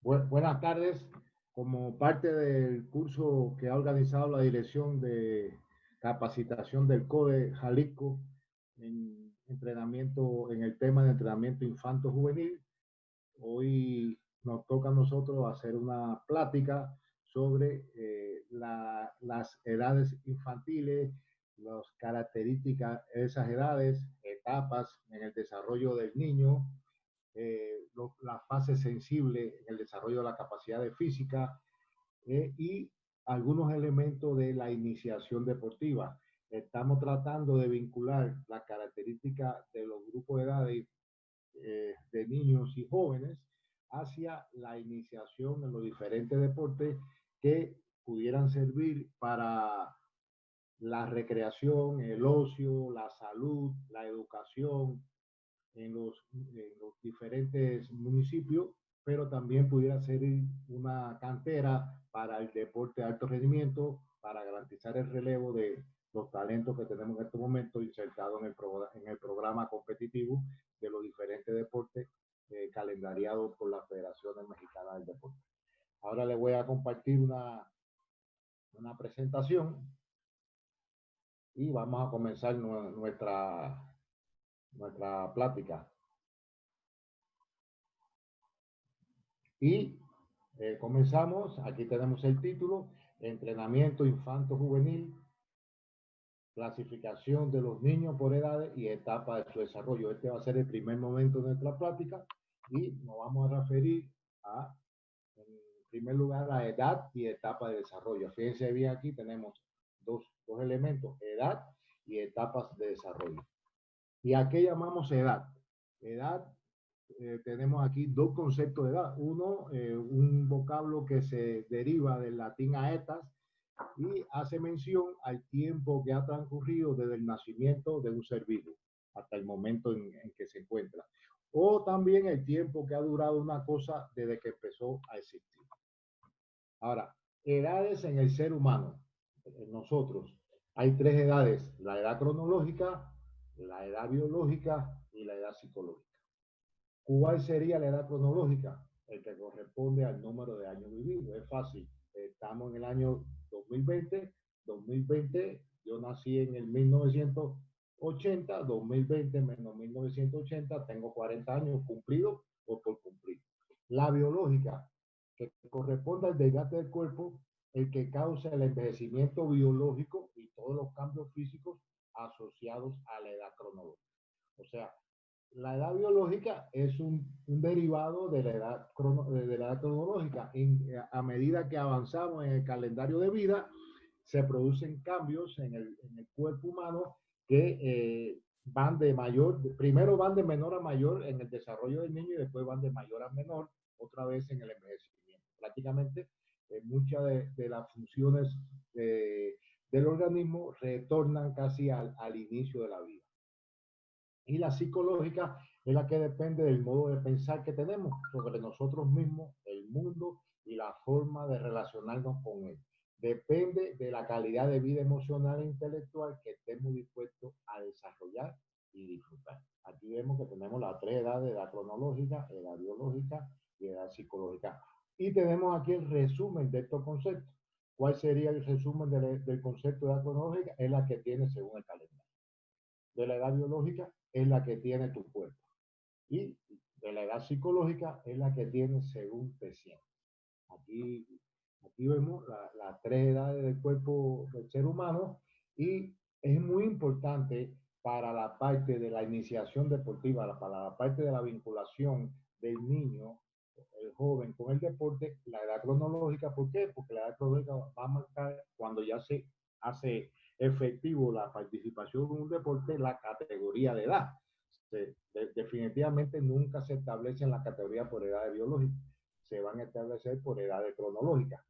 Buenas tardes. Como parte del curso que ha organizado la Dirección de Capacitación del CODE Jalisco en entrenamiento, en el tema de entrenamiento infanto-juvenil, hoy nos toca a nosotros hacer una plática sobre las edades infantiles, las características de esas edades, etapas en el desarrollo del niño, la fase sensible en el desarrollo de la capacidad de física y algunos elementos de la iniciación deportiva. Estamos tratando de vincular las características de los grupos de edades de niños y jóvenes hacia la iniciación en los diferentes deportes que pudieran servir para la recreación, el ocio, la salud, la educación, en los diferentes municipios, pero también pudiera ser una cantera para el deporte de alto rendimiento, para garantizar el relevo de los talentos que tenemos en este momento insertados en el programa competitivo de los diferentes deportes calendariados por la Federación Mexicana del Deporte. Ahora les voy a compartir una presentación y vamos a comenzar nuestra plática. Y comenzamos. Aquí tenemos el título: Entrenamiento infanto-juvenil, clasificación de los niños por edades y etapa de su desarrollo. Este va a ser el primer momento de nuestra plática y nos vamos a referir en primer lugar, a edad y etapa de desarrollo. Fíjense bien, aquí tenemos dos elementos: edad y etapas de desarrollo. ¿Y a qué llamamos edad? Edad, tenemos aquí dos conceptos de edad. Uno, un vocablo que se deriva del latín aetas y hace mención al tiempo que ha transcurrido desde el nacimiento de un ser vivo hasta el momento en que se encuentra. O también el tiempo que ha durado una cosa desde que empezó a existir. Ahora, edades en el ser humano, en nosotros. Hay tres edades: la edad cronológica, la edad biológica y la edad psicológica. ¿Cuál sería la edad cronológica? El que corresponde al número de años vividos. Es fácil. Estamos en el año 2020. 2020, yo nací en el 1980. 2020 menos 1980, tengo 40 años cumplidos o por cumplir. La biológica, que corresponde al desgaste del cuerpo, el que causa el envejecimiento biológico y todos los cambios físicos asociados a la edad cronológica. O sea, la edad biológica es un derivado de la edad cronológica. A medida que avanzamos en el calendario de vida, se producen cambios en el cuerpo humano que van de mayor, primero van de menor a mayor en el desarrollo del niño y después van de mayor a menor otra vez en el envejecimiento. Prácticamente muchas de las funciones del organismo retornan casi al inicio de la vida. Y la psicológica es la que depende del modo de pensar que tenemos sobre nosotros mismos, el mundo y la forma de relacionarnos con él. Depende de la calidad de vida emocional e intelectual que estemos dispuestos a desarrollar y disfrutar. Aquí vemos que tenemos las tres edades: edad cronológica, edad biológica y edad psicológica. Y tenemos aquí el resumen de estos conceptos. ¿Cuál sería el resumen del concepto de edad cronológica? Es la que tiene según el calendario. De la edad biológica es la que tiene tu cuerpo. Y de la edad psicológica es la que tiene según te sientes. Aquí, aquí vemos las tres edades del cuerpo del ser humano y es muy importante para la parte de la iniciación deportiva, para la parte de la vinculación del niño, el joven con el deporte, la edad cronológica. ¿Por qué? Porque la edad cronológica va a marcar cuando ya se hace efectivo la participación en un deporte, la categoría de edad. Definitivamente nunca se establece en la categoría por edad biológica, se van a establecer por edades cronológicas.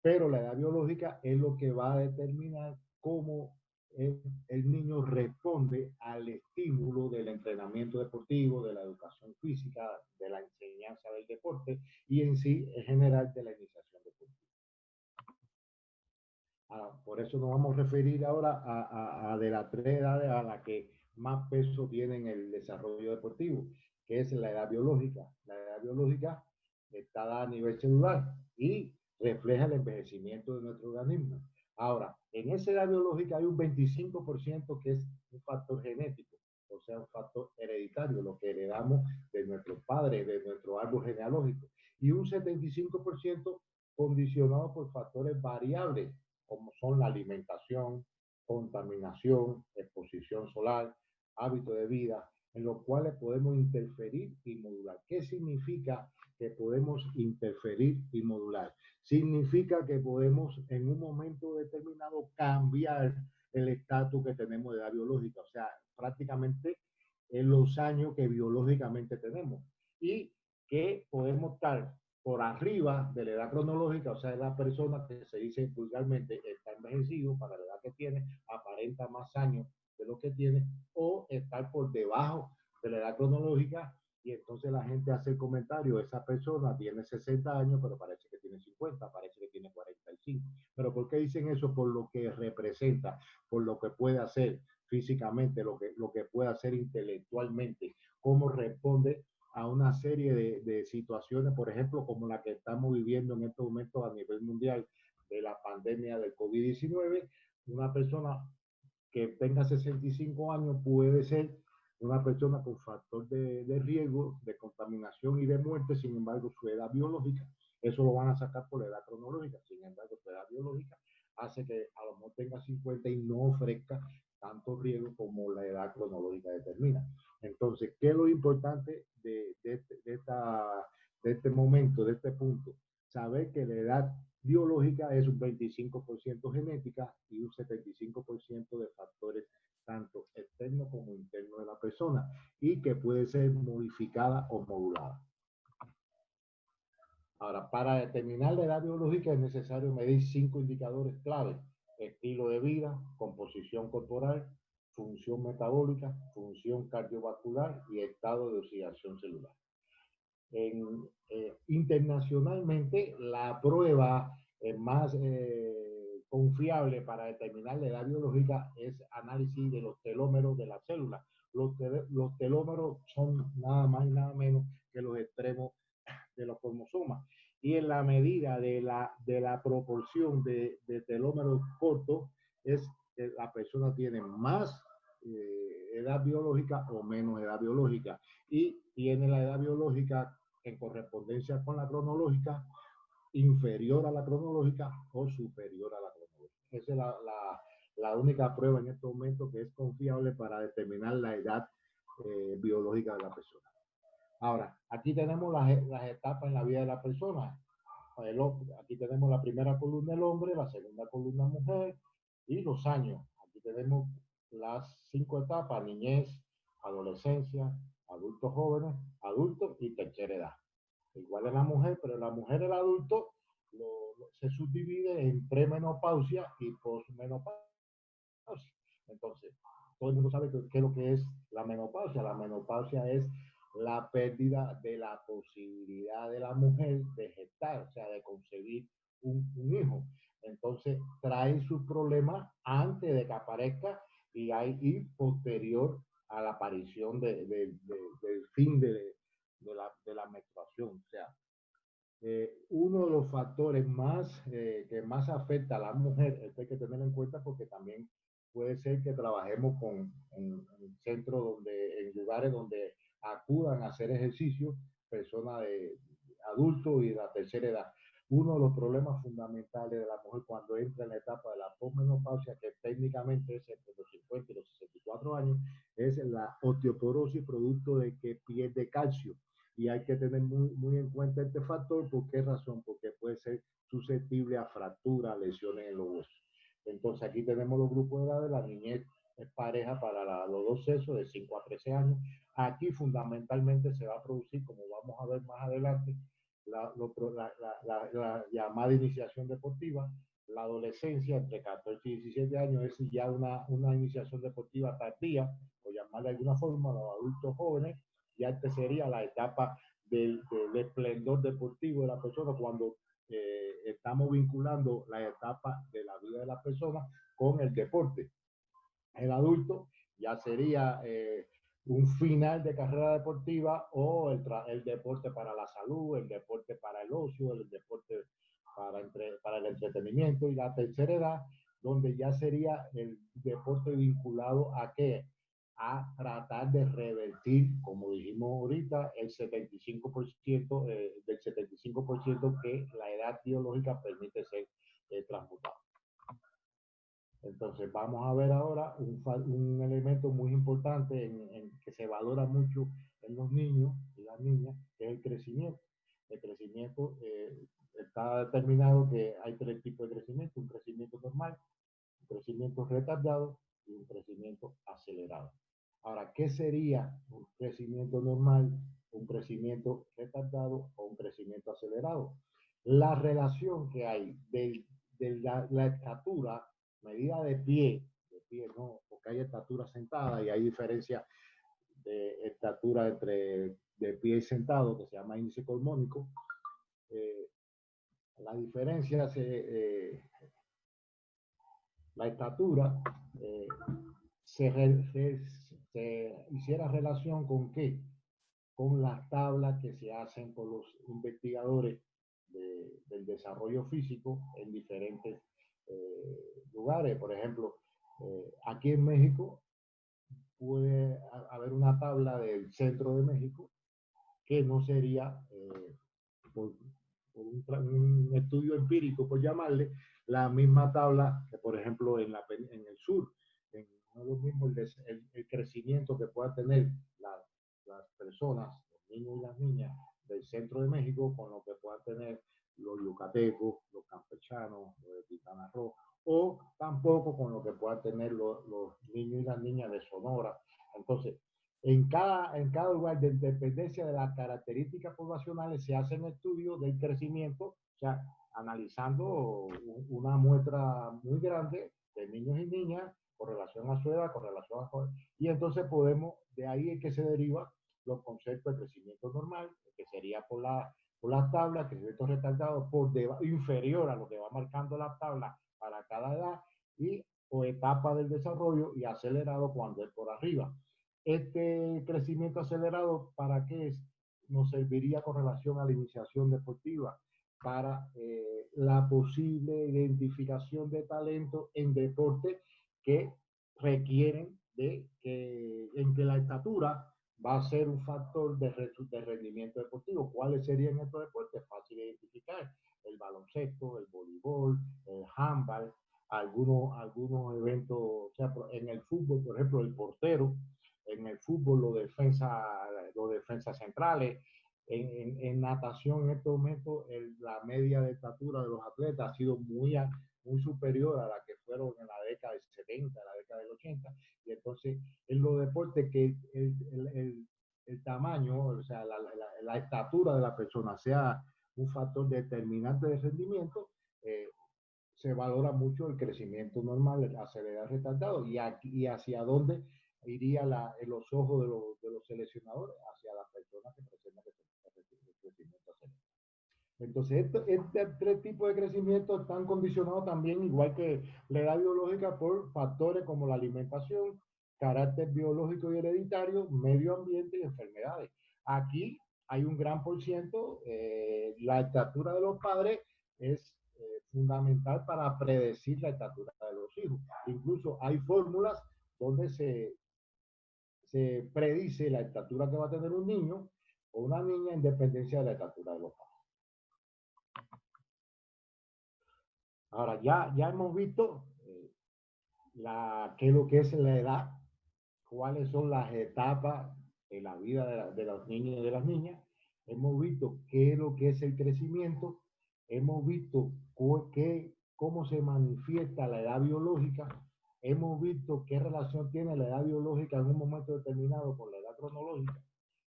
Pero la edad biológica es lo que va a determinar cómo el niño responde al estímulo del entrenamiento deportivo, de la educación física, de la enseñanza del deporte y en sí, en general, de la iniciación deportiva. Por eso nos vamos a referir ahora a de las tres edades a la que más peso tiene en el desarrollo deportivo, que es la edad biológica. La edad biológica está dada a nivel celular y refleja el envejecimiento de nuestro organismo. Ahora, en esa edad biológica hay un 25% que es un factor genético, o sea, un factor hereditario, lo que heredamos de nuestros padres, de nuestro árbol genealógico, y un 75% condicionado por factores variables, como son la alimentación, contaminación, exposición solar, hábito de vida, en los cuales podemos interferir y modular. ¿Qué significa que podemos interferir y modular? Significa que podemos en un momento determinado cambiar el estatus que tenemos de edad biológica, o sea, prácticamente en los años que biológicamente tenemos, y que podemos estar por arriba de la edad cronológica, o sea, la persona que se dice vulgarmente está envejecido para la edad que tiene, aparenta más años de lo que tiene, o estar por debajo de la edad cronológica, y entonces la gente hace el comentario, esa persona tiene 60 años, pero parece que tiene 50, parece que tiene 45. ¿Pero por qué dicen eso? Por lo que representa, por lo que puede hacer físicamente, lo que puede hacer intelectualmente, cómo responde a una serie de situaciones, por ejemplo, como la que estamos viviendo en estos momentos a nivel mundial de la pandemia del COVID-19. Una persona que tenga 65 años puede ser una persona con factor de riesgo, de contaminación y de muerte. Sin embargo, su edad biológica, eso lo van a sacar por la edad cronológica, sin embargo, su edad biológica hace que a lo mejor tenga 50 y no ofrezca tanto riesgo como la edad cronológica determina. Entonces, ¿qué es lo importante de este momento, de este punto? Saber que la edad biológica es un 25% genética y un 75% de factores tanto externos como internos de la persona, y que puede ser modificada o modulada. Ahora, para determinar la edad biológica es necesario medir 5 indicadores clave: estilo de vida, composición corporal, función metabólica, función cardiovascular y estado de oxidación celular. Internacionalmente, la prueba más confiable para determinar la edad biológica es análisis de los telómeros de las células. Los telómeros son nada más y nada menos que los extremos de los cromosomas. Y en la medida de la proporción de telómeros cortos, es que la persona tiene más edad biológica o menos edad biológica. Y tiene la edad biológica en correspondencia con la cronológica, inferior a la cronológica o superior a la cronológica. Esa es la única prueba en este momento que es confiable para determinar la edad biológica de la persona. Ahora, aquí tenemos las etapas en la vida de la persona. Aquí tenemos la primera columna el hombre, la segunda columna mujer y los años. Aquí tenemos las 5 etapas: niñez, adolescencia, adultos jóvenes, adultos y tercera edad. Igual en la mujer, pero en la mujer el adulto se subdivide en premenopausia y posmenopausia. Entonces, todo el mundo sabe qué es lo que es la menopausia. La menopausia es la pérdida de la posibilidad de la mujer de gestar, o sea, de concebir un hijo. Entonces, trae sus problemas antes de que aparezca y posterior a la aparición del fin de la menstruación. O sea, uno de los factores más que más afecta a la mujer, esto hay que tener en cuenta porque también puede ser que trabajemos en centros en lugares donde acudan a hacer ejercicio personas de adultos y de la tercera edad. Uno de los problemas fundamentales de la mujer cuando entra en la etapa de la posmenopausia, que técnicamente es entre los 50 y los 64 años, es la osteoporosis producto de que pierde calcio. Y hay que tener muy en cuenta este factor. ¿Por qué razón? Porque puede ser susceptible a fracturas, lesiones en los huesos. Entonces aquí tenemos los grupos de edad. De la niñez es pareja para los dos sexos de 5 a 13 años. Aquí fundamentalmente se va a producir, como vamos a ver más adelante, la llamada iniciación deportiva. La adolescencia entre 14 y 17 años es ya una iniciación deportiva tardía, o llamarla de alguna forma. Los adultos jóvenes, ya esta sería la etapa del esplendor deportivo de la persona, cuando estamos vinculando la etapa de la vida de la persona con el deporte. El adulto ya sería un final de carrera deportiva o el deporte para la salud, el deporte para el ocio, el deporte para el entretenimiento, y la tercera edad, donde ya sería el deporte vinculado a qué, a tratar de revertir, como dijimos ahorita, el 75% del 75% que la edad biológica permite ser transmutado. Entonces vamos a ver ahora un elemento muy importante que se valora mucho en los niños y las niñas, que es el crecimiento. El crecimiento está determinado que hay tres tipos de crecimiento: un crecimiento normal, un crecimiento retardado y un crecimiento acelerado. Ahora, ¿qué sería un crecimiento normal, un crecimiento retardado o un crecimiento acelerado? La relación que hay de la estatura, medida de pie no, porque hay estatura sentada y hay diferencia de estatura entre de pie y sentado, que se llama índice colmónico. La diferencia la estatura se hiciera relación con qué, con las tablas que se hacen por los investigadores del desarrollo físico en diferentes lugares. Por ejemplo, aquí en México puede haber una tabla del centro de México que no sería, por un estudio empírico, por llamarle, la misma tabla que, por ejemplo, en el sur. No es lo mismo el crecimiento que pueda tener las personas, los niños y las niñas del centro de México, con lo que puedan tener los yucatecos, los campechanos, los de Quintana Roo, o tampoco con lo que puedan tener los niños y las niñas de Sonora. Entonces, en cada lugar, de dependencia de las características poblacionales, se hacen estudios del crecimiento, o sea, analizando una muestra muy grande de niños y niñas con relación a su edad, con relación a... Y entonces podemos, de ahí es que se deriva los conceptos de crecimiento normal, que sería por la tabla, crecimiento retardado inferior a lo que va marcando la tabla para cada edad, y o etapa del desarrollo, y acelerado cuando es por arriba. Este crecimiento acelerado, ¿para qué es? Nos serviría con relación a la iniciación deportiva, para la posible identificación de talento en deporte que requieren en que la estatura va a ser un factor de rendimiento deportivo. ¿Cuáles serían estos deportes? Fácil de identificar: el baloncesto, el voleibol, el handball, algunos eventos, o sea, en el fútbol, por ejemplo, el portero; en el fútbol, los defensas centrales; en natación, en estos momentos, la media de estatura de los atletas ha sido muy superior a la que fueron en la década del 70, la década del 80. Y entonces, en los deportes que el tamaño, o sea, la estatura de la persona sea un factor determinante de rendimiento, se valora mucho el crecimiento normal, el acelerar retardado, y hacia dónde iría los ojos de los seleccionadores, hacia las personas que presentan el crecimiento acelerado. Entonces, este tres tipos de crecimiento están condicionados también, igual que la edad biológica, por factores como la alimentación, carácter biológico y hereditario, medio ambiente y enfermedades. Aquí hay un gran por ciento, la estatura de los padres es fundamental para predecir la estatura de los hijos. Incluso hay fórmulas donde se predice la estatura que va a tener un niño o una niña en dependencia de la estatura de los padres. Ahora, ya hemos visto qué es lo que es la edad, cuáles son las etapas en la vida de los niños y de las niñas. Hemos visto qué es lo que es el crecimiento. Hemos visto cómo se manifiesta la edad biológica. Hemos visto qué relación tiene la edad biológica en un momento determinado con la edad cronológica.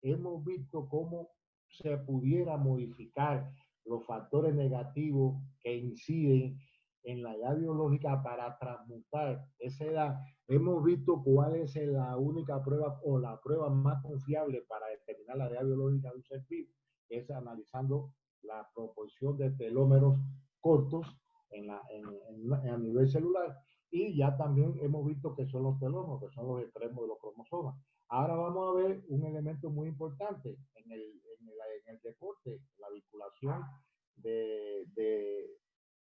Hemos visto cómo se pudiera modificar los factores negativos que inciden en la edad biológica para transmutar esa edad. Hemos visto cuál es la única prueba o la prueba más confiable para determinar la edad biológica de un ser vivo, que es analizando la proporción de telómeros cortos a nivel celular. Y ya también hemos visto que son los telómeros, que son los extremos de los cromosomas. Ahora vamos a ver un elemento muy importante en el deporte, la vinculación de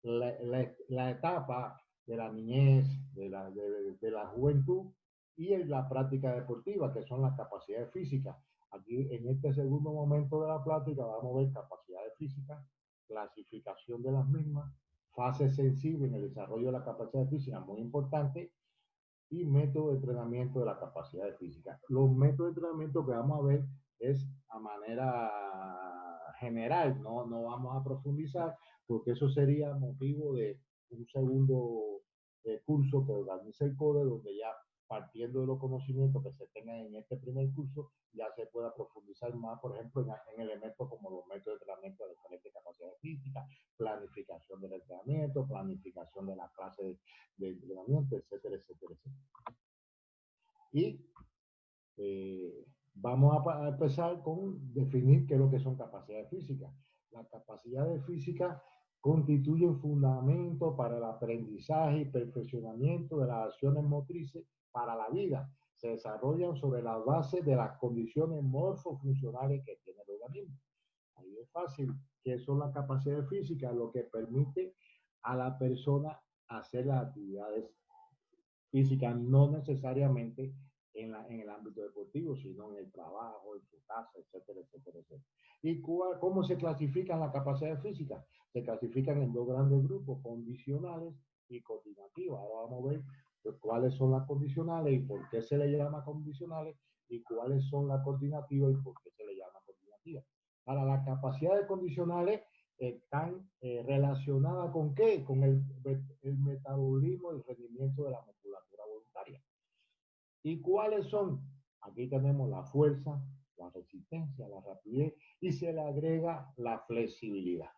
la etapa de la niñez, de la juventud y en la práctica deportiva, que son las capacidades físicas. Aquí, en este segundo momento de la plática, vamos a ver capacidades físicas, clasificación de las mismas, fase sensible en el desarrollo de la capacidad física, muy importante, y método de entrenamiento de la capacidad física. Los métodos de entrenamiento que vamos a ver es a manera general, no vamos a profundizar, porque eso sería motivo de un segundo curso que organiza el CODE, donde ya partiendo de los conocimientos que se tengan en este primer curso, ya se pueda profundizar más, por ejemplo, en elementos como los métodos de entrenamiento de diferentes capacidades físicas, planificación del entrenamiento, planificación de la clase de entrenamiento, etcétera, etcétera, etcétera. Y vamos a empezar con definir qué es lo que son capacidades físicas. Las capacidades físicas constituyen fundamento para el aprendizaje y perfeccionamiento de las acciones motrices para la vida. Se desarrollan sobre la base de las condiciones morfofuncionales que tiene el organismo. Ahí es fácil, que son las capacidades físicas, lo que permite a la persona hacer las actividades físicas, no necesariamente en el ámbito deportivo, sino en el trabajo, en su casa, etcétera, etcétera, etcétera. ¿Y cómo se clasifican las capacidades físicas? Se clasifican en dos grandes grupos, condicionales y coordinativas. Ahora vamos a ver cuáles son las condicionales y por qué se le llama condicionales, y cuáles son las coordinativas y por qué se le llama coordinativas. Para las capacidades condicionales están relacionadas con qué? Con el metabolismo y el rendimiento de la musculatura voluntaria. ¿Y cuáles son? Aquí tenemos la fuerza, la resistencia, la rapidez, y se le agrega la flexibilidad.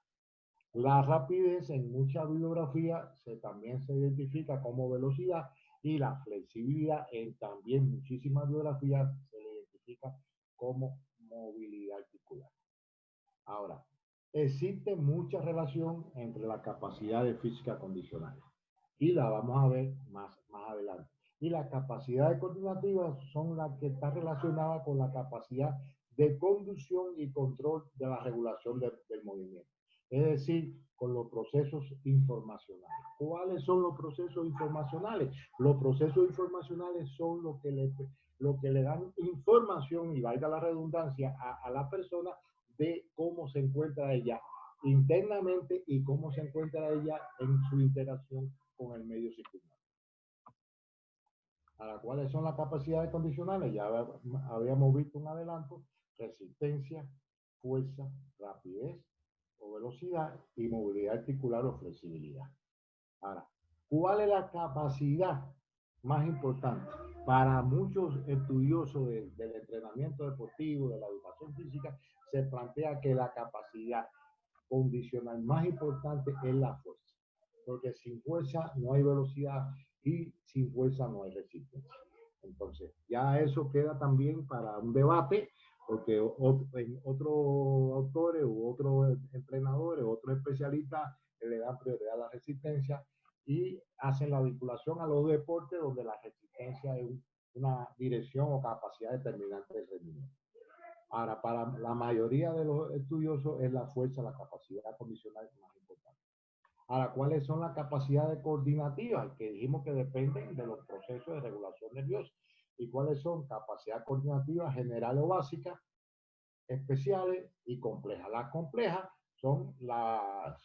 La rapidez en mucha bibliografía también se identifica como velocidad, y la flexibilidad en también muchísimas bibliografías se le identifica como movilidad articular. Ahora, existe mucha relación entre las capacidades físicas condicionales y la vamos a ver más adelante. Y las capacidades coordinativas son las que están relacionadas con la capacidad de conducción y control de la regulación del movimiento. Es decir, con los procesos informacionales. ¿Cuáles son los procesos informacionales? Los procesos informacionales son lo que le dan información, y valga la redundancia, a la persona de cómo se encuentra ella internamente y cómo se encuentra ella en su interacción con el medio circundante. Ahora, ¿cuáles son las capacidades condicionales? Ya habíamos visto un adelanto: resistencia, fuerza, rapidez o velocidad, y movilidad articular o flexibilidad. Ahora, ¿cuál es la capacidad más importante? Para muchos estudiosos del entrenamiento deportivo, de la educación física, se plantea que la capacidad condicional más importante es la fuerza, porque sin fuerza no hay velocidad y sin fuerza no hay resistencia. Entonces, ya eso queda también para un debate, porque en otros autores u otros entrenadores, otros especialistas le dan prioridad a la resistencia y hacen la vinculación a los deportes donde la resistencia es una dirección o capacidad determinante del rendimiento. Ahora, para la mayoría de los estudiosos es la fuerza, la capacidad condicional más importante. Ahora, ¿cuáles son las capacidades coordinativas? Que dijimos que dependen de los procesos de regulación nerviosa. ¿Y cuáles son? Capacidad coordinativa general o básica, especiales y complejas. Las complejas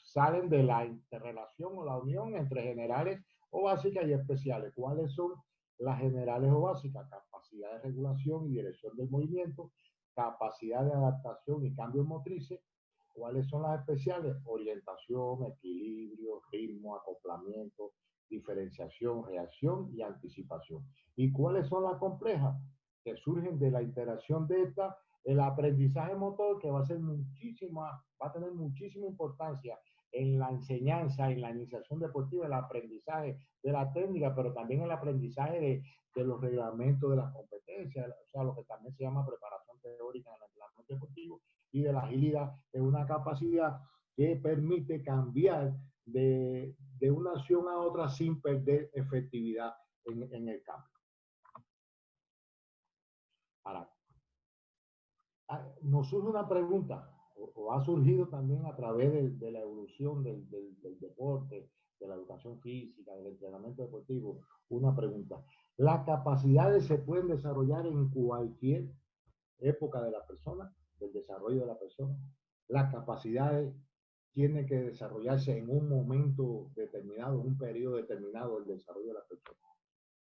salen de la interrelación o la unión entre generales o básicas y especiales. ¿Cuáles son las generales o básicas? Capacidad de regulación y dirección del movimiento, capacidad de adaptación y cambios motrices. ¿Cuáles son las especiales? Orientación, equilibrio, ritmo, acoplamiento, diferenciación, reacción y anticipación. ¿Y cuáles son las complejas? Que surgen de la interacción de estas, el aprendizaje motor, que va a tener muchísima importancia en la enseñanza, en la iniciación deportiva, el aprendizaje de la técnica, pero también el aprendizaje de los reglamentos de las competencias, o sea, lo que también se llama preparación teórica en el entrenamiento deportivo, y de la agilidad, es una capacidad que permite cambiar de una acción a otra sin perder efectividad en el campo. Ahora, nos surge una pregunta, o ha surgido también a través de la evolución del deporte, de la educación física, del entrenamiento deportivo, una pregunta. ¿Las capacidades se pueden desarrollar en cualquier época de la persona, del desarrollo de la persona? ¿Las capacidades tienen que desarrollarse en un momento determinado, en un periodo determinado del desarrollo de la persona?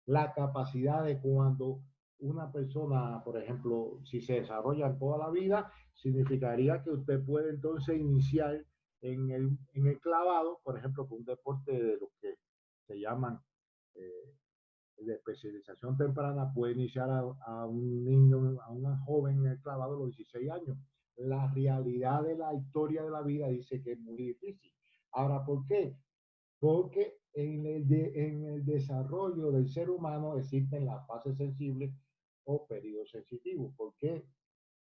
La capacidad de cuando una persona, por ejemplo, si se desarrolla en toda la vida, significaría que usted puede entonces iniciar en el clavado, por ejemplo, con un deporte de lo que se llaman eh, de especialización temprana, puede iniciar a un niño, a una joven en el clavado a los 16 años. La realidad de la historia de la vida dice que es muy difícil. Ahora, ¿por qué? Porque en el desarrollo del ser humano existen las fases sensibles o periodos sensitivos. ¿Por qué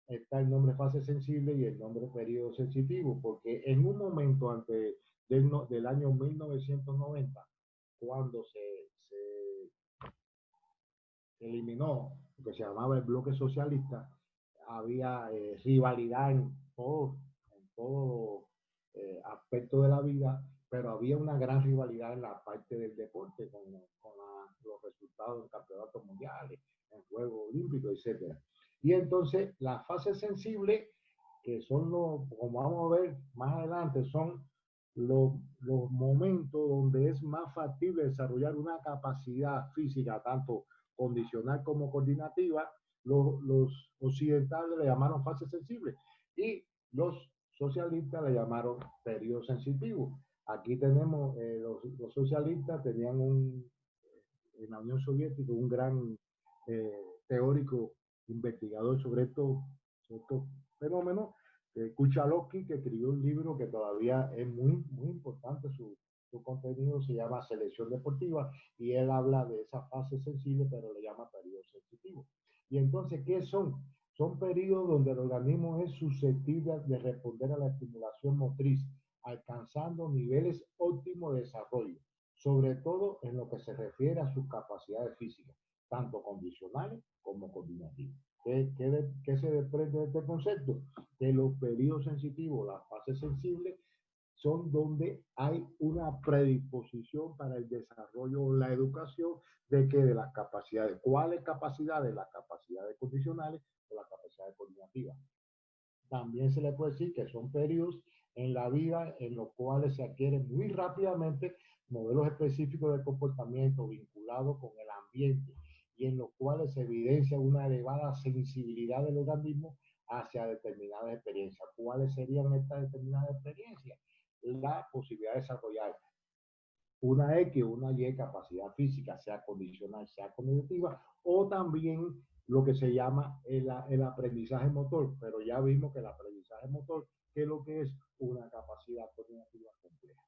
está el nombre fase sensible y el nombre periodo sensitivo? Porque en un momento antes del año 1990, cuando se eliminó lo que se llamaba el bloque socialista, había rivalidad en todo aspecto de la vida, pero había una gran rivalidad en la parte del deporte, los resultados en campeonatos mundiales, en Juegos Olímpicos, etc. Y entonces las fases sensibles, que son como vamos a ver más adelante, son los momentos donde es más factible desarrollar una capacidad física, tanto condicional como coordinativa. Los occidentales le llamaron fase sensible y los socialistas le llamaron periodo sensitivo. Aquí tenemos, los socialistas tenían en la Unión Soviética un gran teórico, investigador sobre estos fenómenos, Kuchalovsky, que escribió un libro que todavía es muy importante, su contenido se llama Selección Deportiva, y él habla de esa fase sensible, pero le llama periodo sensitivo. Y entonces, ¿qué son? Son periodos donde el organismo es susceptible de responder a la estimulación motriz, alcanzando niveles óptimos de desarrollo, sobre todo en lo que se refiere a sus capacidades físicas, tanto condicionales como coordinativas. ¿Qué se desprende de este concepto? Que los periodos sensitivos, las fases sensibles, son donde hay una predisposición para el desarrollo o la educación de las capacidades. ¿Cuáles capacidades? Las capacidades condicionales o las capacidades coordinativas. También se le puede decir que son periodos en la vida en los cuales se adquieren muy rápidamente modelos específicos de comportamiento vinculados con el ambiente y en los cuales se evidencia una elevada sensibilidad del organismo hacia determinadas experiencias. ¿Cuáles serían estas determinadas experiencias? La posibilidad de desarrollar una X o una Y capacidad física, sea condicional, sea cognitiva, o también lo que se llama el aprendizaje motor, pero ya vimos que el aprendizaje motor, que es lo que es una capacidad cognitiva compleja.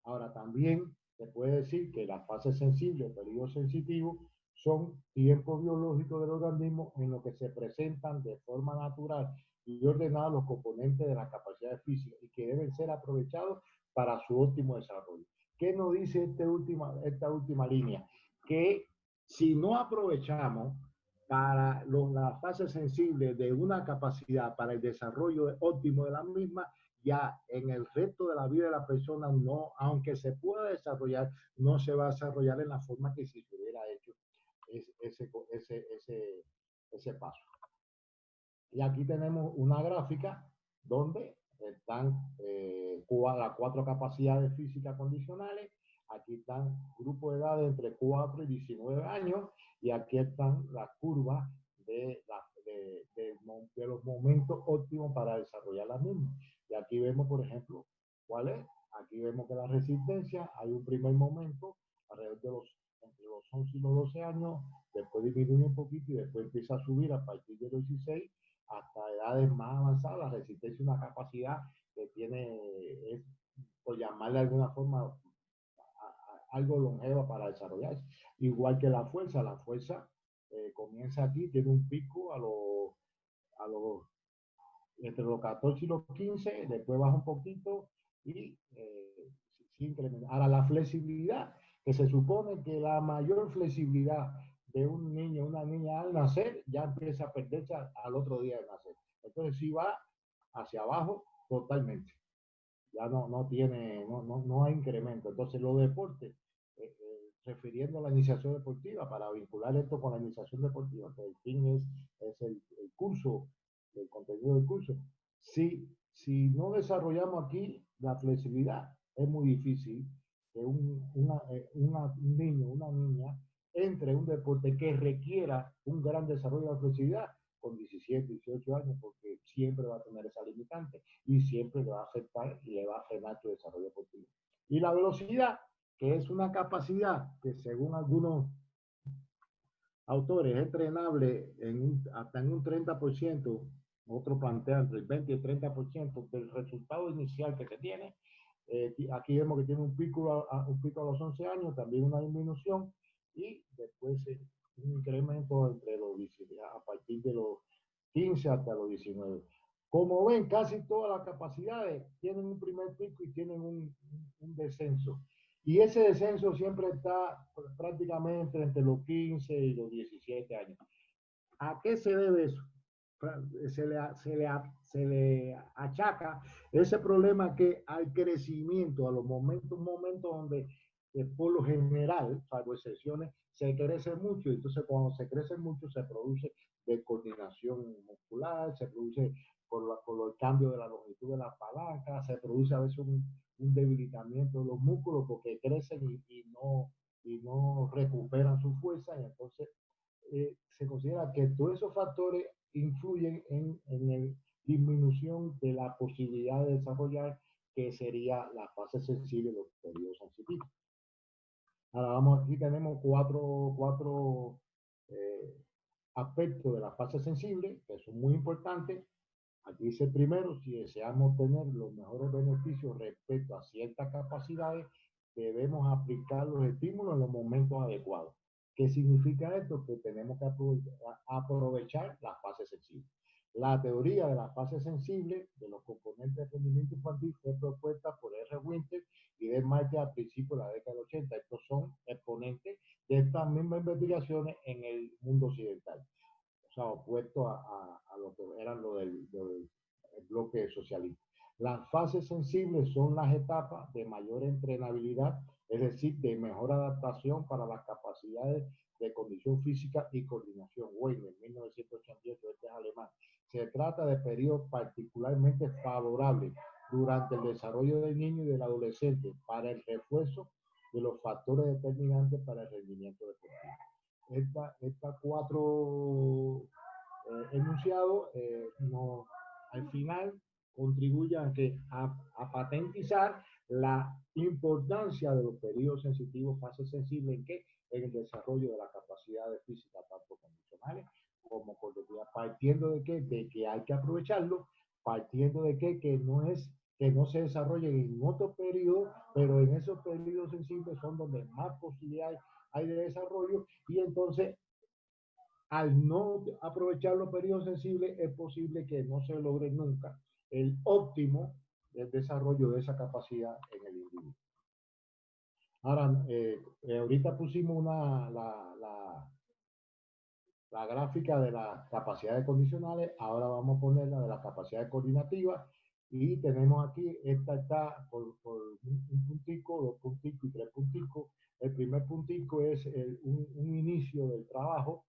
Ahora también se puede decir que las fases sensibles o periodos sensitivos son tiempos biológicos del organismo en los que se presentan de forma natural y ordenada los componentes de las capacidades físicas y que deben ser aprovechados para su óptimo desarrollo. ¿Qué nos dice esta última línea? Que si no aprovechamos para las fases sensibles de una capacidad para el desarrollo óptimo de la misma, ya en el resto de la vida de la persona, no, aunque se pueda desarrollar, no se va a desarrollar en la forma que si se hubiera hecho ese paso. Y aquí tenemos una gráfica donde están las 4 capacidades físicas condicionales. Aquí están grupos de edad entre 4 y 19 años. Y aquí están las curvas de los momentos óptimos para desarrollar las mismas. Y aquí vemos, por ejemplo, cuál es. Aquí vemos que la resistencia, hay un primer momento alrededor de entre los 11 y los 12 años, después disminuye un poquito y después empieza a subir a partir de los 16 hasta edades más avanzadas. La resistencia es una capacidad que tiene, es, por llamarle de alguna forma, algo longeva para desarrollarse. Igual que la fuerza comienza aquí, tiene un pico a los entre los 14 y los 15, después baja un poquito y sí incrementa. Ahora, la flexibilidad, que se supone que la mayor flexibilidad de un niño, una niña al nacer, ya empieza a perderse al otro día de nacer. Entonces, si va hacia abajo totalmente. Ya no hay incremento. Entonces, los deportes, refiriendo a la iniciación deportiva, para vincular esto con la iniciación deportiva, que el fin es el curso, el contenido del curso. Si no desarrollamos aquí la flexibilidad, es muy difícil que un niño, una niña, entre en un deporte que requiera un gran desarrollo de la flexibilidad con 17, 18 años, porque siempre va a tener esa limitante y siempre le va a afectar y le va a frenar tu desarrollo deportivo. Y la velocidad, que es una capacidad que según algunos autores es entrenable hasta en un 30%, otro plantea entre el 20 y el 30% del resultado inicial que se tiene. Aquí vemos que tiene un pico a los 11 años, también una disminución, y después un incremento entre a partir de los 15 hasta los 19. Como ven, casi todas las capacidades tienen un primer pico y tienen un descenso. Y ese descenso siempre está prácticamente entre los 15 y los 17 años. ¿A qué se debe eso? Se le achaca ese problema que al crecimiento, a los momentos donde por lo general, salvo excepciones, se crece mucho. Entonces, cuando se crece mucho, se produce descoordinación muscular, se produce por el cambio de la longitud de la palanca, se produce a veces un debilitamiento de los músculos porque crecen y no recuperan su fuerza. Y entonces se considera que todos esos factores influyen en la disminución de la posibilidad de desarrollar que sería la fase sensible de los periodos sensitivos. Ahora vamos, aquí tenemos cuatro aspectos de la fase sensible que son muy importantes. Aquí dice primero, si deseamos tener los mejores beneficios respecto a ciertas capacidades, debemos aplicar los estímulos en los momentos adecuados. ¿Qué significa esto? Que tenemos que aprovechar la fase sensible. La teoría de la fase sensible de los componentes de rendimiento infantil fue propuesta por R. Winter y D. Martin a principios de la década del 80. Estos son exponentes de estas mismas investigaciones en el mundo occidental, o sea, opuesto a lo que eran lo del bloque socialista. Las fases sensibles son las etapas de mayor entrenabilidad, es decir, de mejor adaptación para las capacidades de condición física y coordinación. Weiner, 1988, este es alemán. Se trata de periodos particularmente favorables durante el desarrollo del niño y del adolescente para el refuerzo de los factores determinantes para el rendimiento deportivo. Estas cuatro enunciados no, al final contribuyan a patentizar la importancia de los periodos sensitivos, fases sensibles, en el desarrollo de las capacidades físicas, tanto condicionales como colectivas, partiendo de que hay que aprovecharlo, partiendo de que no se desarrollen en otros periodos, pero en esos periodos sensibles son donde más posibilidades hay de desarrollo, y entonces al no aprovechar los periodos sensibles es posible que no se logre nunca el óptimo del desarrollo de esa capacidad en el individuo. Ahora, ahorita pusimos la gráfica de las capacidades condicionales, ahora vamos a poner la de las capacidades coordinativas, y tenemos aquí, esta está por un puntico, dos punticos y tres punticos. El primer puntico es un inicio del trabajo.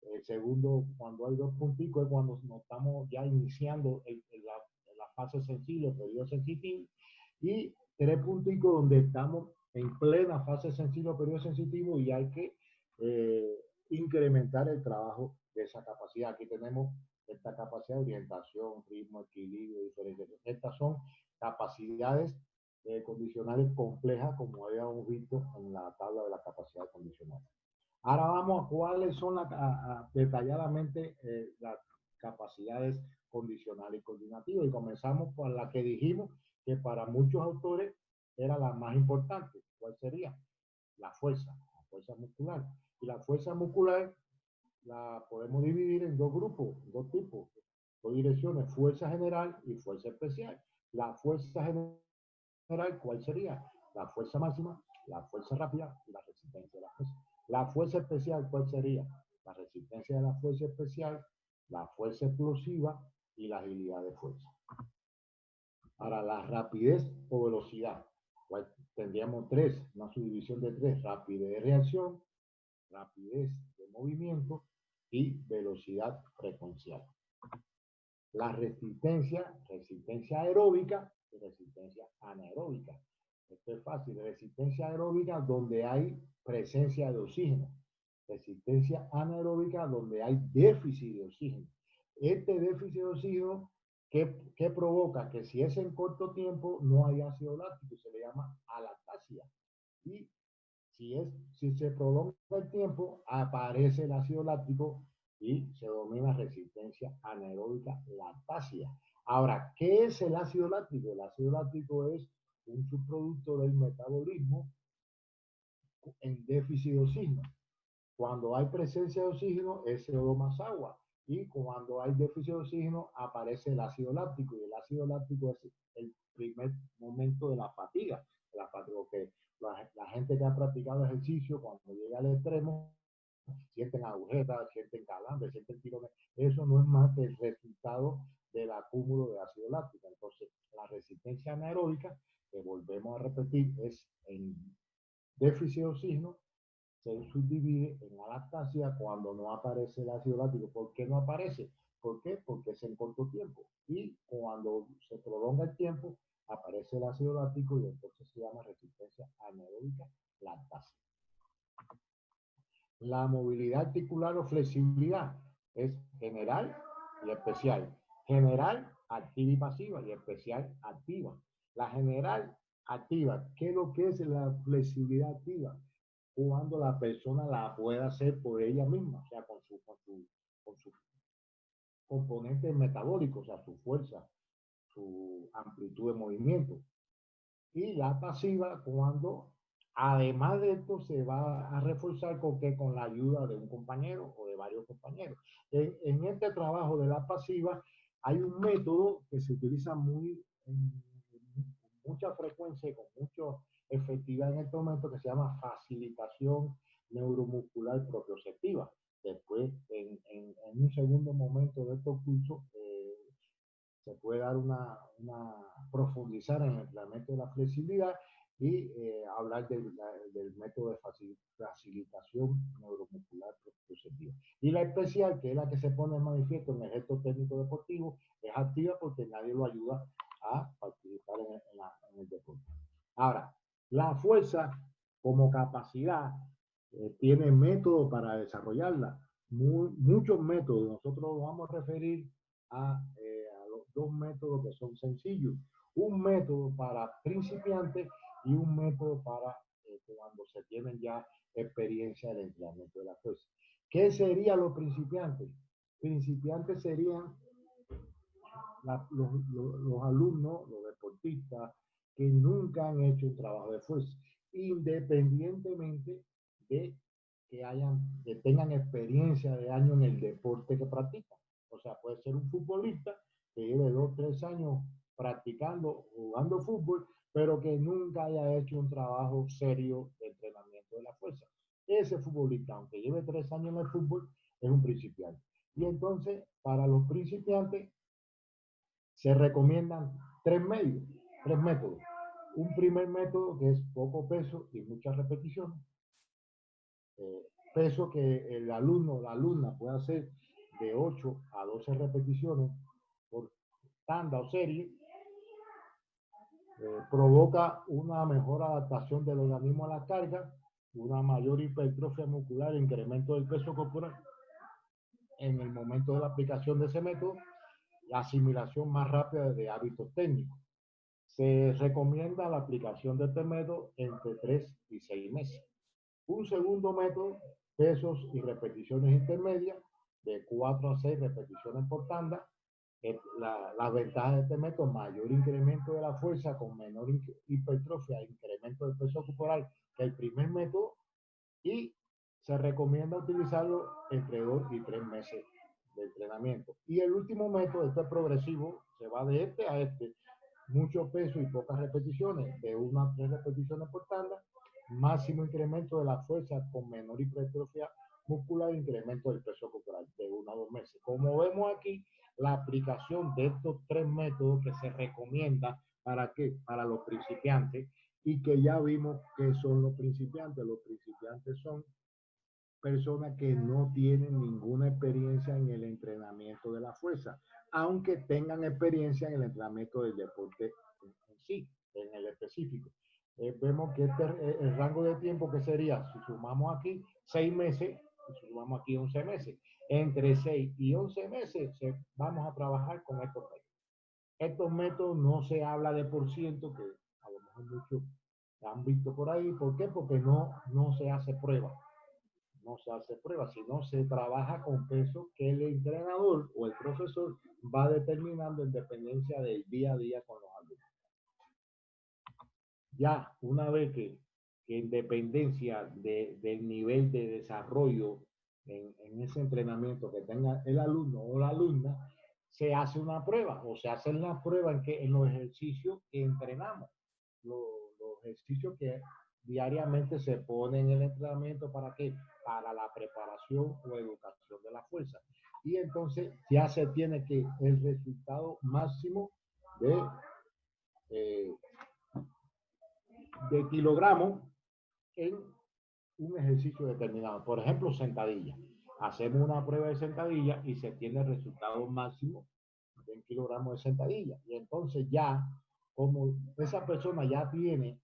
El segundo, cuando hay dos punticos, es cuando nos estamos ya iniciando la fase sensible, el periodo sensitivo. Y tres punticos donde estamos en plena fase sensible o periodo sensitivo y hay que incrementar el trabajo de esa capacidad. Aquí tenemos esta capacidad de orientación, ritmo, equilibrio, diferencia. Estas son capacidades condicionales complejas, como habíamos visto en la tabla de la capacidad condicional. Ahora vamos a cuáles son detalladamente las capacidades condicionales y coordinativas. Y comenzamos por la que dijimos que para muchos autores era la más importante. ¿Cuál sería? La fuerza muscular. Y la fuerza muscular la podemos dividir en dos grupos, dos tipos, dos direcciones, fuerza general y fuerza especial. La fuerza general, ¿cuál sería? La fuerza máxima, la fuerza rápida y la resistencia de la fuerza. La fuerza especial, ¿cuál sería? La resistencia de la fuerza especial, la fuerza explosiva y la agilidad de fuerza. Para la rapidez o velocidad, pues tendríamos tres, una subdivisión de tres: rapidez de reacción, rapidez de movimiento y velocidad frecuencial. La resistencia aeróbica y resistencia anaeróbica. Esto es fácil. Resistencia aeróbica donde hay presencia de oxígeno. Resistencia anaeróbica donde hay déficit de oxígeno. Este déficit de oxígeno, ¿qué provoca? Que si es en corto tiempo no hay ácido láctico, se le llama alactasia. Y si se prolonga el tiempo, aparece el ácido láctico y se domina resistencia anaeróbica lactasia. Ahora, ¿qué es el ácido láctico? El ácido láctico es un subproducto del metabolismo en déficit de oxígeno. Cuando hay presencia de oxígeno, es CO2 más agua. Y cuando hay déficit de oxígeno, aparece el ácido láctico. Y el ácido láctico es el primer momento de la fatiga. Que la gente que ha practicado ejercicio, cuando llega al extremo, sienten agujetas, sienten calambres, sienten tirones. Eso no es más que el resultado del acúmulo de ácido láctico. Entonces, la resistencia anaeróbica, que volvemos a repetir, es en déficit de oxígeno, se subdivide en alactasia cuando no aparece el ácido láctico. ¿Por qué no aparece? ¿Por qué? Porque es en corto tiempo. Y cuando se prolonga el tiempo, aparece el ácido láctico y entonces se llama resistencia anaeróbica lactasia. La movilidad articular o flexibilidad es general y especial. General, activa y pasiva, y especial, activa. La general, activa. ¿Qué es lo que es la flexibilidad activa? Cuando la persona la puede hacer por ella misma, o sea, con su componente metabólico, o sea, su fuerza, su amplitud de movimiento. Y la pasiva, cuando además de esto se va a reforzar con la ayuda de un compañero o de varios compañeros. En este trabajo de la pasiva hay un método que se utiliza mucha frecuencia y con mucha efectividad en este momento, que se llama facilitación neuromuscular propioceptiva. Después, en un segundo momento de estos cursos, se puede dar profundizar en el entrenamiento de la flexibilidad y hablar del método de facilitación neuromuscular propioceptiva. Y la especial, que es la que se pone en manifiesto en el gesto técnico deportivo, es activa porque nadie lo ayuda a participar en el deporte. Ahora, la fuerza como capacidad tiene métodos para desarrollarla, muchos métodos. Nosotros vamos a referir a los dos métodos que son sencillos: un método para principiantes y un método para cuando se tienen ya experiencia del entrenamiento de la fuerza. ¿Qué serían los principiantes? Principiantes serían los alumnos, los deportistas que nunca han hecho un trabajo de fuerza, independientemente de que tengan experiencia de años en el deporte que practican. O sea, puede ser un futbolista que lleve 2 o 3 años practicando, jugando fútbol, pero que nunca haya hecho un trabajo serio de entrenamiento de la fuerza. Ese futbolista, aunque lleve 3 años en el fútbol, es un principiante. Y entonces, para los principiantes, se recomiendan tres métodos. Un primer método que es poco peso y muchas repeticiones. Peso que el alumno o la alumna puede hacer de 8 a 12 repeticiones por tanda o serie. Provoca una mejor adaptación del organismo a la carga, una mayor hipertrofia muscular, incremento del peso corporal en el momento de la aplicación de ese método, la asimilación más rápida de hábitos técnicos. Se recomienda la aplicación de este método entre 3 y 6 meses. Un segundo método, pesos y repeticiones intermedias, de 4 a 6 repeticiones por tanda. La ventaja de este método: mayor incremento de la fuerza con menor hipertrofia e incremento del peso corporal que el primer método, y se recomienda utilizarlo entre 2 y 3 meses de entrenamiento. Y el último método, este es progresivo, se va de este a este: mucho peso y pocas repeticiones, de 1 a 3 repeticiones por tanda, máximo incremento de la fuerza con menor hipertrofia muscular e incremento del peso corporal de 1 a 2 meses. Como vemos aquí, la aplicación de estos 3 métodos que se recomienda para qué, para los principiantes, y que ya vimos que son los principiantes. Los principiantes son personas que no tienen ninguna experiencia en el entrenamiento de la fuerza, aunque tengan experiencia en el entrenamiento del deporte en sí, en el específico. Vemos que el rango de tiempo que sería, si sumamos aquí 6 meses, si sumamos aquí 11 meses, entre 6 y 11 meses vamos a trabajar con estos métodos. Estos métodos no se habla de por ciento, que a lo mejor muchos han visto por ahí. ¿Por qué? Porque no se hace prueba. No se hace prueba, sino se trabaja con peso que el entrenador o el profesor va determinando en dependencia del día a día con los alumnos. Ya una vez que en dependencia del nivel de desarrollo en ese entrenamiento que tenga el alumno o la alumna, se hace una prueba o se hace la prueba en los ejercicios que entrenamos, los ejercicios que diariamente se ponen en el entrenamiento. ¿Para qué? Para la preparación o educación de la fuerza. Y entonces ya se tiene que el resultado máximo eh, de kilogramos en un ejercicio determinado. Por ejemplo, sentadilla. Hacemos una prueba de sentadilla y se tiene el resultado máximo de kilogramos de sentadilla. Y entonces ya, como esa persona ya tiene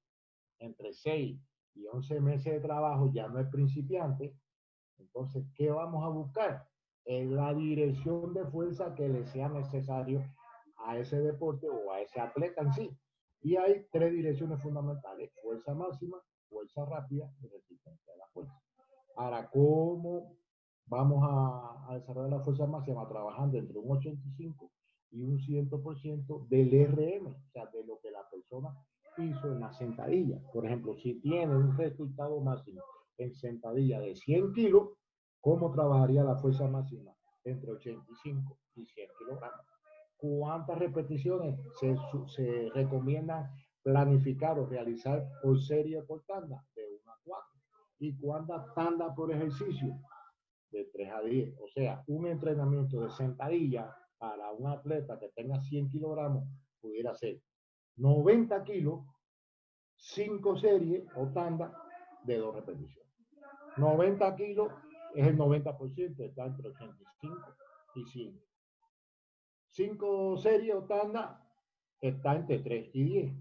entre 6 y 11 meses de trabajo, ya no es principiante, entonces, ¿qué vamos a buscar? En la dirección de fuerza que le sea necesario a ese deporte o a ese atleta en sí. Y hay 3 direcciones fundamentales: fuerza máxima, fuerza rápida y resistencia de la fuerza. Ahora, ¿cómo vamos a desarrollar la fuerza máxima? Trabajando entre un 85 y un 100% del RM, o sea, de lo que la persona hizo en la sentadilla. Por ejemplo, si tiene un resultado máximo en sentadilla de 100 kilos, ¿cómo trabajaría la fuerza máxima? Entre 85 y 100 kilogramos. ¿Cuántas repeticiones se recomienda planificar o realizar por serie o por tanda? De 1 a 4. ¿Y cuántas tandas por ejercicio? De 3 a 10. O sea, un entrenamiento de sentadilla para un atleta que tenga 100 kilogramos pudiera ser 90 kilos, 5 series o tanda de 2 repeticiones. 90 kilos es el 90%, está entre 85 y 100. 5 series o tanda está entre 3 y 10.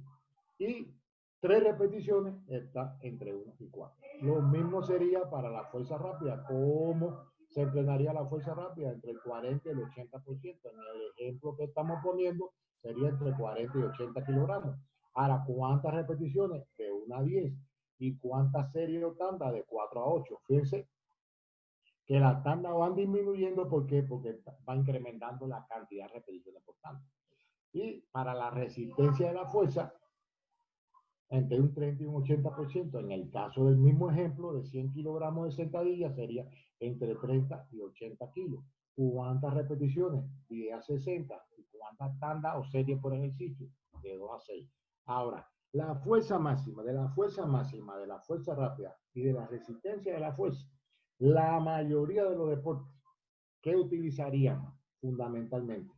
Y 3 repeticiones está entre 1 y 4. Lo mismo sería para la fuerza rápida. ¿Cómo se entrenaría la fuerza rápida? Entre el 40 y el 80%. En el ejemplo que estamos poniendo, sería entre 40 y 80 kilogramos. Ahora, ¿cuántas repeticiones? De 1 a 10. ¿Y cuántas series o tanda? De 4 a 8. Fíjense que las tandas van disminuyendo. ¿Por qué? Porque va incrementando la cantidad de repeticiones por tanda. Y para la resistencia de la fuerza, entre un 30 y un 80%. En el caso del mismo ejemplo de 100 kilogramos de sentadilla, sería entre 30 y 80 kilos. ¿Cuántas repeticiones? 10 a 60. ¿Y cuántas tandas o series por ejercicio? De 2 a 6. Ahora, la fuerza máxima, de la fuerza máxima, de la fuerza rápida y de la resistencia de la fuerza, la mayoría de los deportes que utilizarían fundamentalmente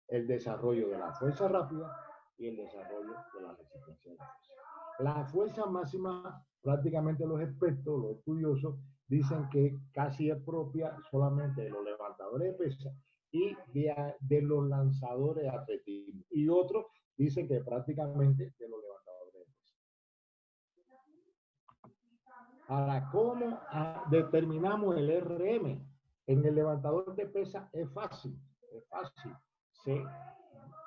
el desarrollo de la fuerza rápida y el desarrollo de la resistencia de la fuerza. La fuerza máxima, prácticamente los expertos, los estudiosos, dicen que casi es propia solamente de los levantadores de pesas y de los lanzadores de atletismo. Y otros dicen que prácticamente de los levantadores de pesas. Ahora, ¿cómo determinamos el RM? En el levantador de pesas es fácil, es fácil. Se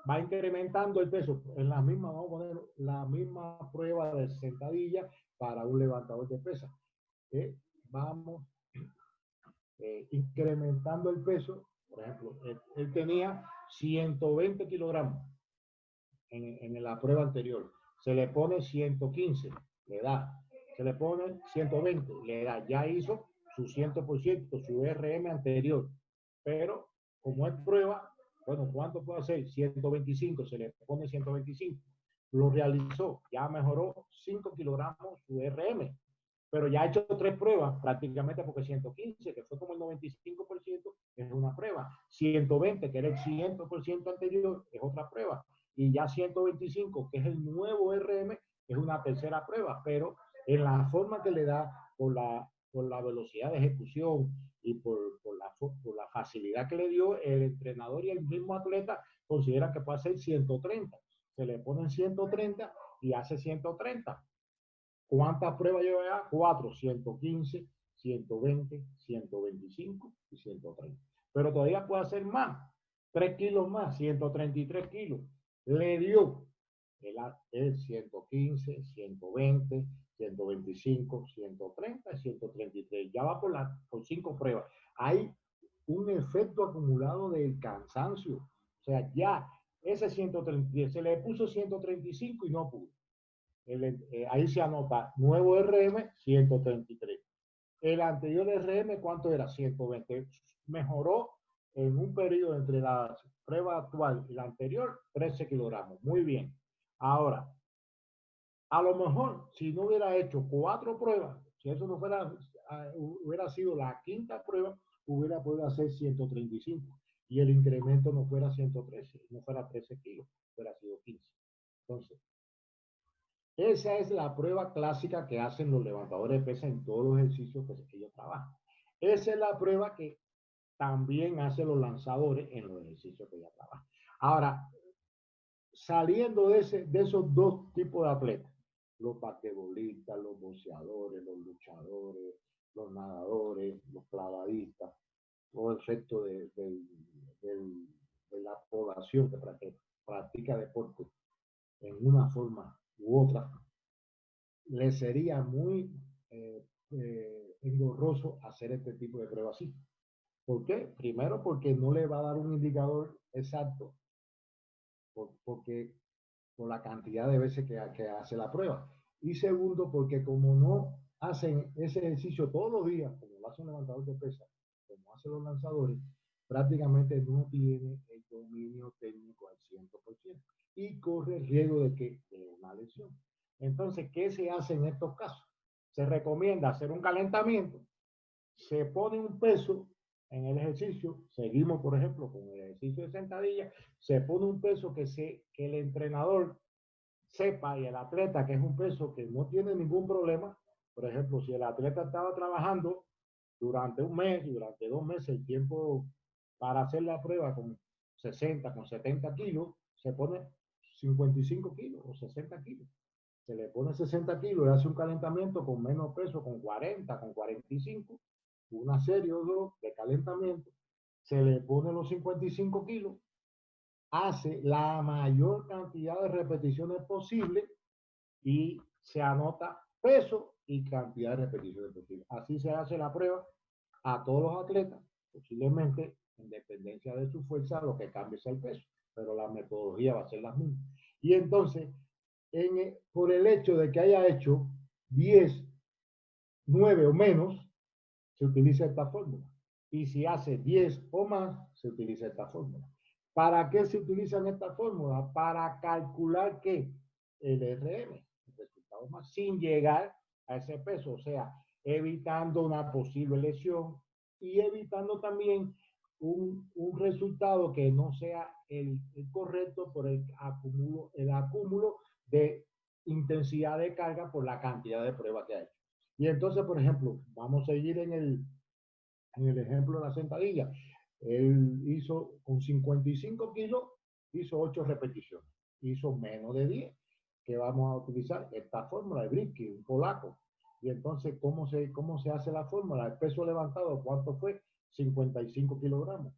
va incrementando el peso. En la misma, vamos a poner la misma prueba de sentadilla para un levantador de pesas. Vamos incrementando el peso. Por ejemplo, él tenía 120 kilogramos en la prueba anterior. Se le pone 115, le da. Se le pone 120, le da. Ya hizo su 100%, su RM anterior. Pero como es prueba, bueno, ¿cuánto puede hacer? 125, se le pone 125. lo realizó, ya mejoró 5 kilogramos su RM, pero ya ha hecho 3 pruebas prácticamente porque 115, que fue como el 95%, es una prueba. 120, que era el 100% anterior, es otra prueba. Y ya 125, que es el nuevo RM, es una tercera prueba, pero en la forma que le da por la velocidad de ejecución y por la facilidad que le dio el entrenador y el mismo atleta, considera que puede hacer 130. Se le ponen 130 y hace 130. ¿Cuántas pruebas lleva ya? 4, 115, 120, 125 y 130. Pero todavía puede hacer más, 3 kilos más, 133 kilos. Le dio el 115, 120, 125, 130 y 133. Ya va por 5 pruebas. Hay un efecto acumulado del cansancio. O sea, ya ese 133, se le puso 135 y no pudo. Ahí se anota nuevo RM 133. El anterior RM, ¿cuánto era? 120. Mejoró en un periodo entre la prueba actual y la anterior 13 kilogramos. Muy bien. Ahora, a lo mejor, si no hubiera hecho 4 pruebas, si eso no fuera, hubiera sido la quinta prueba, hubiera podido hacer 135 y el incremento no fuera 113, no fuera 13 kilos, hubiera sido 15. Entonces, esa es la prueba clásica que hacen los levantadores de pesas en todos los ejercicios que ellos trabajan. Esa es la prueba que también hacen los lanzadores en los ejercicios que ellos trabajan. Ahora, saliendo de esos dos tipos de atletas, los basquetbolistas, los boxeadores, los luchadores, los nadadores, los clavadistas, todo el resto de la población que practica deporte en una forma u otra, le sería muy engorroso hacer este tipo de pruebas así. ¿Por qué? Primero porque no le va a dar un indicador exacto, porque por la cantidad de veces que hace la prueba. Y segundo, porque como no hacen ese ejercicio todos los días, como lo hace un levantador de pesas, como hacen los lanzadores, prácticamente no tiene el dominio técnico al 100% y corre el riesgo de una lesión. Entonces, ¿qué se hace en estos casos? Se recomienda hacer un calentamiento, se pone un peso en el ejercicio, seguimos por ejemplo con el ejercicio de sentadilla, se pone un peso que el entrenador sepa y el atleta que es un peso que no tiene ningún problema. Por ejemplo, si el atleta estaba trabajando durante un mes y durante 2 meses el tiempo para hacer la prueba con 60, con 70 kilos, se pone 55 kilos o 60 kilos. Se le pone 60 kilos y hace un calentamiento con menos peso, con 40, con 45, una serie o dos de calentamiento, se le pone los 55 kilos, hace la mayor cantidad de repeticiones posible y se anota peso y cantidad de repeticiones posibles. Así se hace la prueba a todos los atletas, posiblemente en dependencia de su fuerza, lo que cambie es el peso, pero la metodología va a ser la misma. Y entonces, por el hecho de que haya hecho 10, 9 o menos, se utiliza esta fórmula. Y si hace 10 o más, se utiliza esta fórmula. ¿Para qué se utilizan esta fórmula? Para calcular que el RM, el resultado más, sin llegar a ese peso, o sea, evitando una posible lesión y evitando también un resultado que no sea el correcto por el acúmulo de intensidad de carga por la cantidad de pruebas que hay. Y entonces, por ejemplo, vamos a seguir en el ejemplo de la sentadilla. Él hizo con 55 kilos, hizo 8 repeticiones, hizo menos de 10, que vamos a utilizar esta fórmula de Britsky, un polaco. Y entonces, ¿cómo se hace la fórmula? El peso levantado, ¿cuánto fue? 55 kilogramos.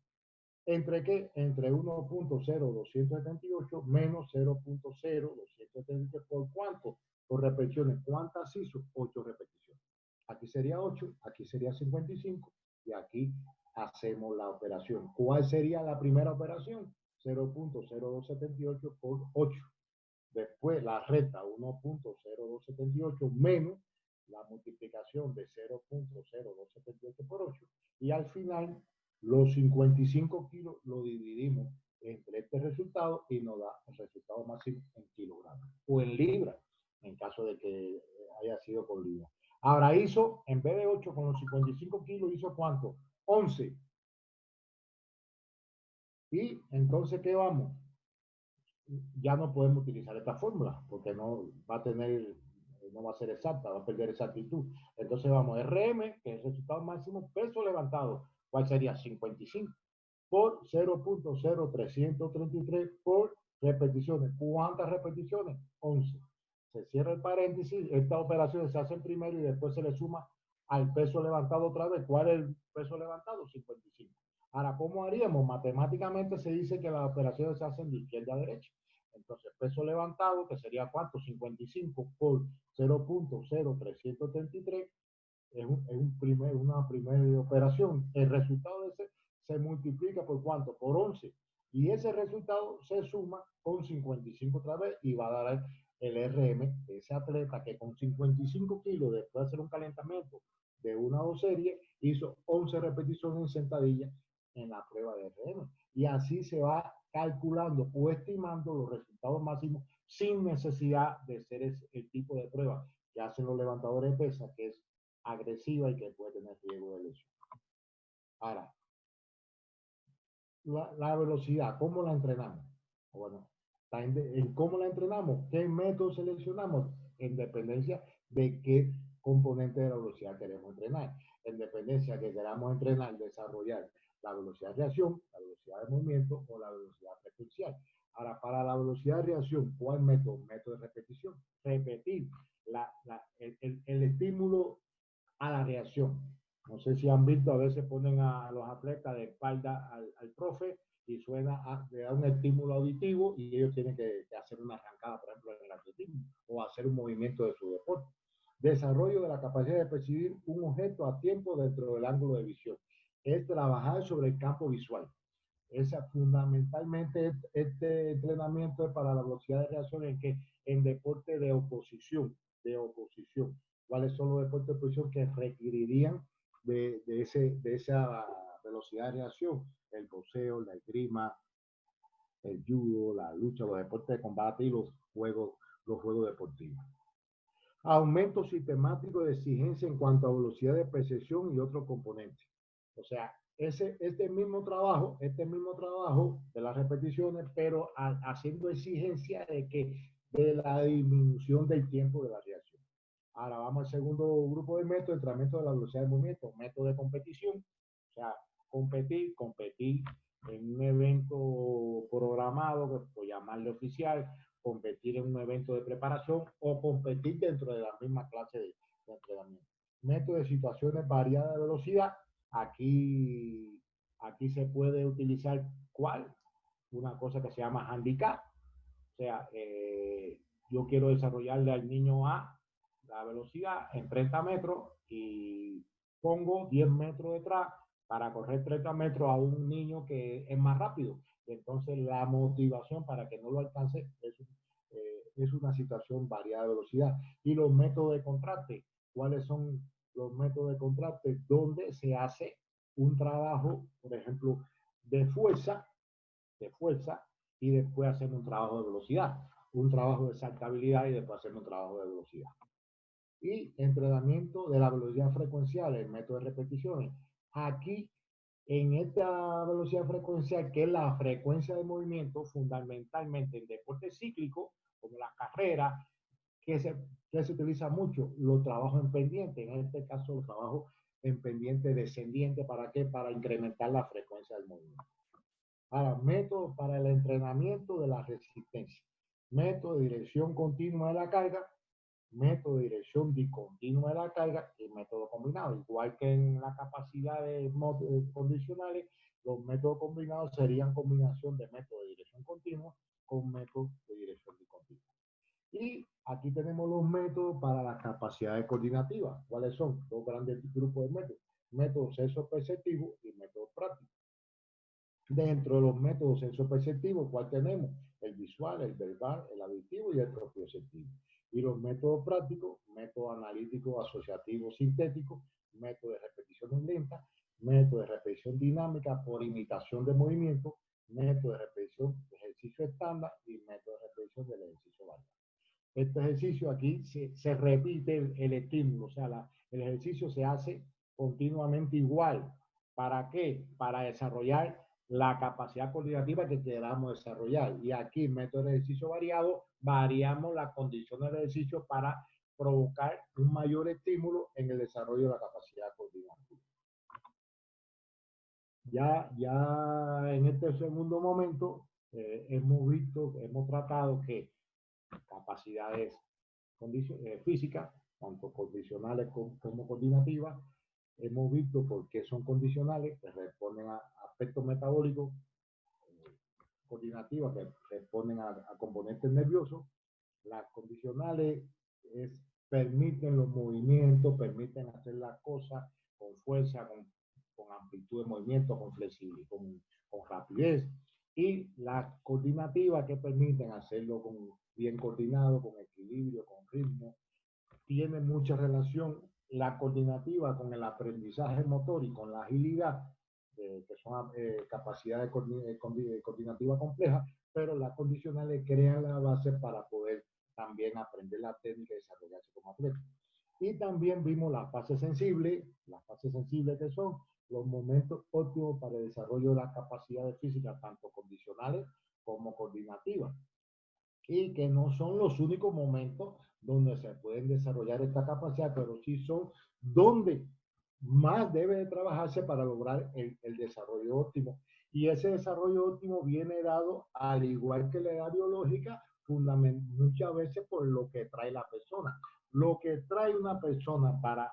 ¿Entre qué? Entre 1.0278 menos 0.0278 por cuánto? Por repeticiones. ¿Cuántas hizo? 8 repeticiones. Aquí sería 8, aquí sería 55 y aquí hacemos la operación. ¿Cuál sería la primera operación? 0.0278 por 8. Después la recta 1.0278 menos la multiplicación de 0.0278 por 8 y al final los 55 kilos lo dividimos entre este resultado y nos da el resultado máximo en kilogramos o en libras, en caso de que haya sido por libra. Ahora hizo, en vez de 8 con los 55 kilos, hizo ¿cuánto? 11. Y entonces, ¿qué vamos? Ya no podemos utilizar esta fórmula porque no va a tener, no va a ser exacta, va a perder exactitud. Entonces vamos, RM, que es el resultado máximo, peso levantado, ¿cuál sería? 55 por 0.0333 por repeticiones. ¿Cuántas repeticiones? 11. Se cierra el paréntesis, esta operación se hace primero y después se le suma al peso levantado otra vez. ¿Cuál es el peso levantado? 55. Ahora, ¿cómo haríamos? Matemáticamente se dice que las operaciones se hacen de izquierda a derecha. Entonces, peso levantado, que sería ¿cuánto? 55 por 0.0333 una primera operación. El resultado de ese se multiplica por ¿cuánto? Por 11. Y ese resultado se suma con 55 otra vez y va a dar el RM de ese atleta que con 55 kilos, después de hacer un calentamiento de una o dos series, hizo 11 repeticiones en sentadilla en la prueba de RM. Y así se va calculando o estimando los resultados máximos sin necesidad de ser el tipo de prueba que hacen los levantadores de pesas, que es agresiva y que puede tener riesgo de lesión. Ahora, la velocidad, ¿cómo la entrenamos? Bueno, en cómo la entrenamos, qué método seleccionamos, en dependencia de qué componente de la velocidad queremos entrenar. En dependencia que queramos entrenar, desarrollar la velocidad de reacción, la velocidad de movimiento o la velocidad frecuencial. Ahora, para la velocidad de reacción, ¿cuál método? Método de repetición. Repetir el estímulo a la reacción. No sé si han visto, a veces ponen a los atletas de espalda al profe y le da un estímulo auditivo y ellos tienen que hacer una arrancada, por ejemplo, en el atletismo o hacer un movimiento de su deporte. Desarrollo de la capacidad de percibir un objeto a tiempo dentro del ángulo de visión. Es trabajar sobre el campo visual. Fundamentalmente este entrenamiento es para la velocidad de reacción en deporte de oposición, ¿Cuáles son los deportes de oposición que requerirían de esa velocidad de reacción? El boxeo, la esgrima, el judo, la lucha, los deportes de combate y los juegos deportivos. Aumento sistemático de exigencia en cuanto a velocidad de percepción y otros componentes. O sea, este mismo trabajo de las repeticiones, pero haciendo exigencia de la disminución del tiempo de la reacción. Ahora vamos al segundo grupo de métodos, entrenamiento de la velocidad de movimiento, método de competición, o sea, competir en un evento programado, que por llamarle oficial, competir en un evento de preparación o competir dentro de la misma clase de entrenamiento. Método de situaciones variadas de velocidad, aquí se puede utilizar ¿cuál? Una cosa que se llama handicap, o sea, yo quiero desarrollarle al niño A la velocidad en 30 metros y pongo 10 metros detrás para correr 30 metros a un niño que es más rápido. Entonces la motivación para que no lo alcance es una situación variada de velocidad. Y los métodos de contraste, ¿cuáles son los métodos de contraste? Donde se hace un trabajo, por ejemplo, de fuerza y después hacemos un trabajo de velocidad, un trabajo de saltabilidad y después hacemos un trabajo de velocidad. Y entrenamiento de la velocidad frecuencial, el método de repeticiones. Aquí, en esta velocidad frecuencial, que es la frecuencia de movimiento, fundamentalmente en deportes cíclicos, como las carreras, que se utiliza mucho, los trabajos en pendiente, en este caso los trabajos en pendiente descendiente, ¿para qué? Para incrementar la frecuencia del movimiento. Ahora, método para el entrenamiento de la resistencia, método de dirección continua de la carga, método de dirección discontinua de la carga y método combinado. Igual que en la capacidad de condicionales, los métodos combinados serían combinación de método de dirección continua con método de dirección discontinua. Y aquí tenemos los métodos para las capacidades coordinativas. ¿Cuáles son? Dos grandes grupos de métodos. Método senso-perceptivo y método práctico. Dentro de los métodos sensoperceptivos, ¿cuál tenemos? El visual, el verbal, el auditivo y el propioceptivo. Y los métodos prácticos, método analítico, asociativo, sintético, método de repetición lenta, método de repetición dinámica por imitación de movimiento, método de repetición de ejercicio estándar y método de repetición del ejercicio variable. Este ejercicio aquí se repite el estímulo, o sea, el ejercicio se hace continuamente igual. ¿Para qué? Para desarrollar la capacidad coordinativa que queramos desarrollar. Y aquí, en método de ejercicio variado, variamos las condiciones del ejercicio para provocar un mayor estímulo en el desarrollo de la capacidad coordinativa. Ya en este segundo momento hemos tratado que capacidades físicas, tanto condicionales como coordinativas. Hemos visto por qué son condicionales, que responden a aspectos metabólicos, coordinativas, que responden a componentes nerviosos. Las condicionales es, permiten los movimientos, permiten hacer las cosas con fuerza, con amplitud de movimiento, con flexibilidad, con rapidez. Y las coordinativas que permiten hacerlo bien coordinado, con equilibrio, con ritmo. Tiene mucha relación la coordinativa con el aprendizaje motor y con la agilidad, que son capacidades coordinativas complejas, pero las condicionales crean la base para poder también aprender la técnica y desarrollarse como atleta. Y también vimos las fases sensibles que son los momentos óptimos para el desarrollo de las capacidades físicas, tanto condicionales como coordinativas, y que no son los únicos momentos donde se pueden desarrollar esta capacidad, pero sí son donde más debe de trabajarse para lograr el desarrollo óptimo. Y ese desarrollo óptimo viene dado, al igual que la edad biológica, muchas veces por lo que trae la persona. Lo que trae una persona para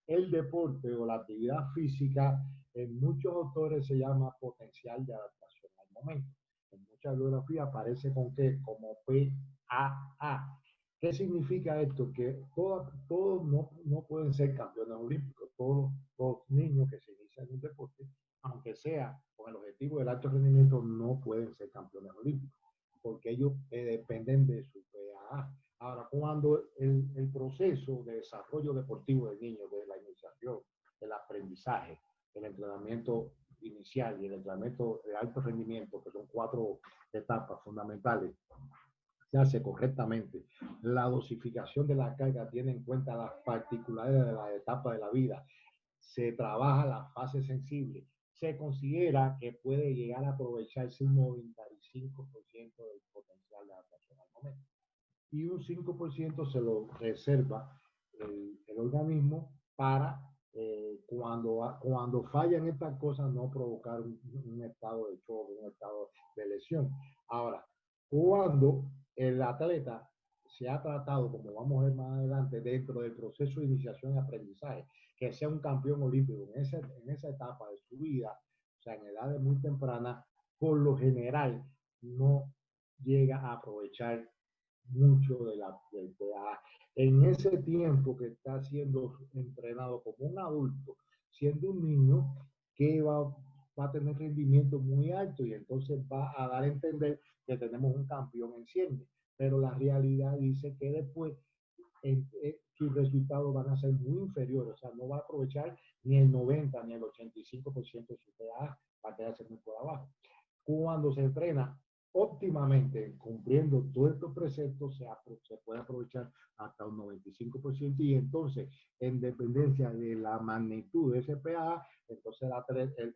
el deporte o la actividad física, en muchos autores se llama potencial de adaptación al momento. En muchas biografías aparece con que como PAA. ¿Qué significa esto? Que todos no pueden ser campeones olímpicos. Todos los niños que se inician en un deporte, aunque sea con el objetivo del alto rendimiento, no pueden ser campeones olímpicos, porque ellos dependen de su PAA. Ahora, cuando el proceso de desarrollo deportivo del niño, de la iniciación, el aprendizaje, el entrenamiento inicial y el entrenamiento de alto rendimiento, que son 4 etapas fundamentales, se hace correctamente. La dosificación de la carga tiene en cuenta las particularidades de la etapa de la vida. Se trabaja la fase sensible. Se considera que puede llegar a aprovecharse un 95% del potencial de adaptación al momento. Y un 5% se lo reserva el organismo para cuando fallan estas cosas no provocar un estado de choque, un estado de lesión. Ahora, cuando el atleta se ha tratado, como vamos a ver más adelante, dentro del proceso de iniciación y aprendizaje, que sea un campeón olímpico en esa etapa de su vida, o sea, en edades muy tempranas, por lo general no llega a aprovechar mucho del PA. En ese tiempo que está siendo entrenado como un adulto, siendo un niño, que va a tener rendimiento muy alto y entonces va a dar a entender que tenemos un campeón en ciencia. Pero la realidad dice que después sus resultados van a ser muy inferiores, o sea, no va a aprovechar ni el 90 ni el 85% de su PA, va a quedarse muy por abajo. Cuando se entrena óptimamente, cumpliendo todos estos preceptos, se puede aprovechar hasta un 95%, y entonces, en dependencia de la magnitud de ese PA, entonces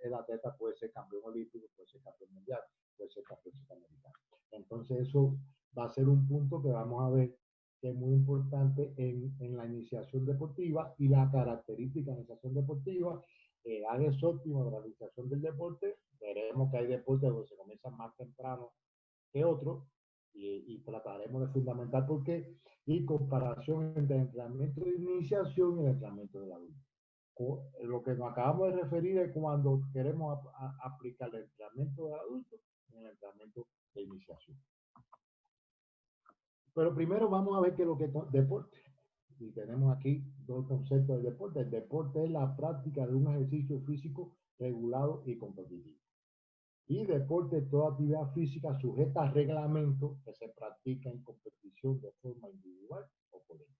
el atleta puede ser campeón olímpico, puede ser campeón mundial, puede ser campeón sudamericano. Entonces eso va a ser un punto que vamos a ver que es muy importante en la iniciación deportiva, y la característica de la iniciación deportiva, edades óptimas de la realización del deporte. Veremos que hay deportes donde se comienzan más temprano que otros, y trataremos de fundamentar por qué, y comparación entre el entrenamiento de iniciación y el entrenamiento del adulto. Lo que nos acabamos de referir es cuando queremos aplicar el entrenamiento del adulto en el entrenamiento de iniciación. Pero primero vamos a ver qué es lo que es deporte. Y tenemos aquí dos conceptos del deporte. El deporte es la práctica de un ejercicio físico regulado y competitivo. Y deporte es toda actividad física sujeta a reglamentos que se practica en competición de forma individual o colectiva.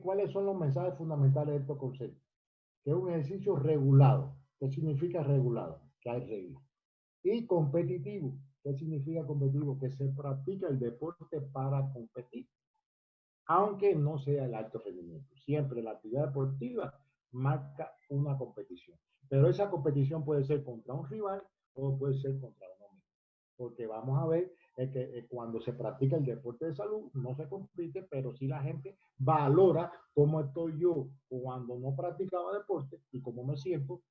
¿Cuáles son los mensajes fundamentales de estos conceptos? Que es un ejercicio regulado. ¿Qué significa regulado? Que hay reglas. Y competitivo. ¿Qué significa competitivo? Que se practica el deporte para competir, aunque no sea el alto rendimiento. Siempre la actividad deportiva marca una competición. Pero esa competición puede ser contra un rival o puede ser contra uno mismo. Porque vamos a ver que cuando se practica el deporte de salud no se compite, pero sí la gente valora cómo estoy yo cuando no practicaba deporte y cómo me siento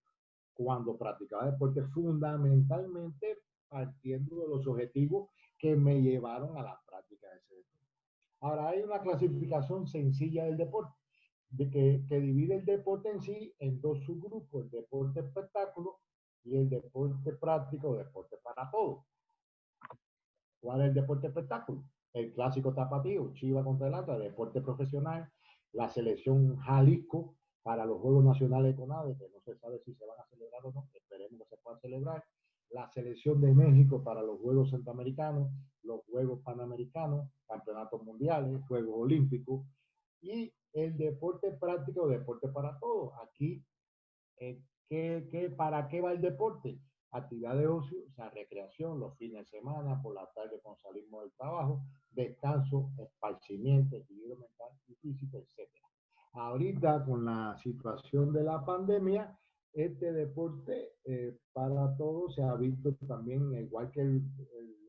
cuando practicaba deporte, fundamentalmente partiendo de los objetivos que me llevaron a la práctica de ese deporte. Ahora, hay una clasificación sencilla del deporte, que divide el deporte en sí en dos subgrupos, el deporte espectáculo y el deporte práctico o deporte para todos. ¿Cuál es el deporte espectáculo? El clásico tapatío, Chiva contra el Atlas, deporte profesional, la selección Jalisco para los Juegos Nacionales de CONADE, que no se sabe si se van a celebrar o no, esperemos que se puedan celebrar, la selección de México para los Juegos Centroamericanos, los Juegos Panamericanos, Campeonatos Mundiales, Juegos Olímpicos, y el deporte práctico, deporte para todos. Aquí, ¿para qué va el deporte? Actividad de ocio, o sea, recreación, los fines de semana, por la tarde cuando salimos del trabajo, descanso, esparcimiento, equilibrio mental y físico, etc. Ahorita con la situación de la pandemia, este deporte para todos se ha visto también, igual que el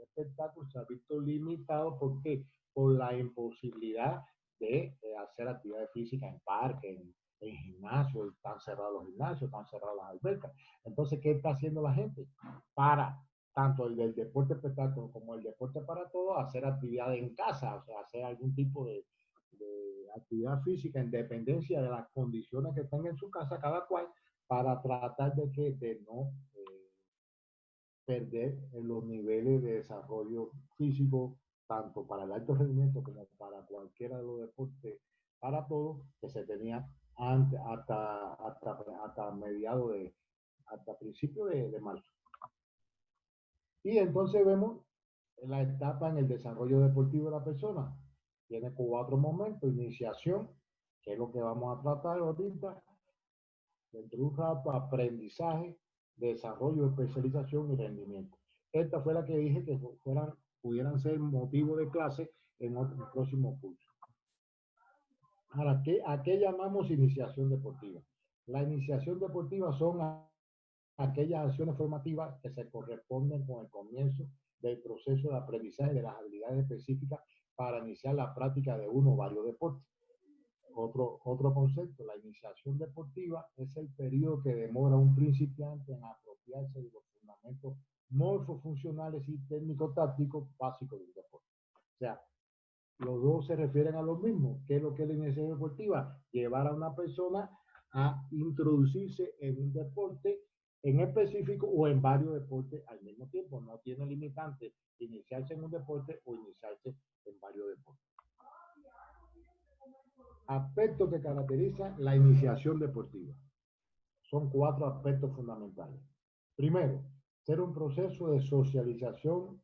espectáculo, se ha visto limitado porque por la imposibilidad de hacer actividad física en parques, en gimnasios, están cerrados los gimnasios, están cerradas las albercas. Entonces, ¿qué está haciendo la gente? Para tanto el del deporte espectáculo como el deporte para todos, hacer actividad en casa, o sea, hacer algún tipo de actividad física en dependencia de las condiciones que tenga en su casa cada cual, para tratar de no perder en los niveles de desarrollo físico, tanto para el alto rendimiento como para cualquiera de los deportes, para todos, que se tenía antes, hasta mediados hasta principios de marzo. Y entonces vemos la etapa en el desarrollo deportivo de la persona. Tiene 4 momentos: iniciación, que es lo que vamos a tratar ahorita, dentro de un rato, aprendizaje, desarrollo, especialización y rendimiento. Esta fue la que dije que pudieran ser motivo de clase en otro próximo curso. Ahora, ¿a qué llamamos iniciación deportiva? La iniciación deportiva son aquellas acciones formativas que se corresponden con el comienzo del proceso de aprendizaje de las habilidades específicas para iniciar la práctica de uno o varios deportes. Otro concepto, la iniciación deportiva es el periodo que demora un principiante en apropiarse de los fundamentos morfofuncionales y técnico-tácticos básicos del deporte. O sea, los dos se refieren a lo mismo. ¿Qué es lo que es la iniciación deportiva? Llevar a una persona a introducirse en un deporte en específico o en varios deportes al mismo tiempo. No tiene limitante iniciarse en un deporte o iniciarse en varios deportes. Aspectos que caracterizan la iniciación deportiva. Son 4 aspectos fundamentales. Primero, ser un proceso de socialización,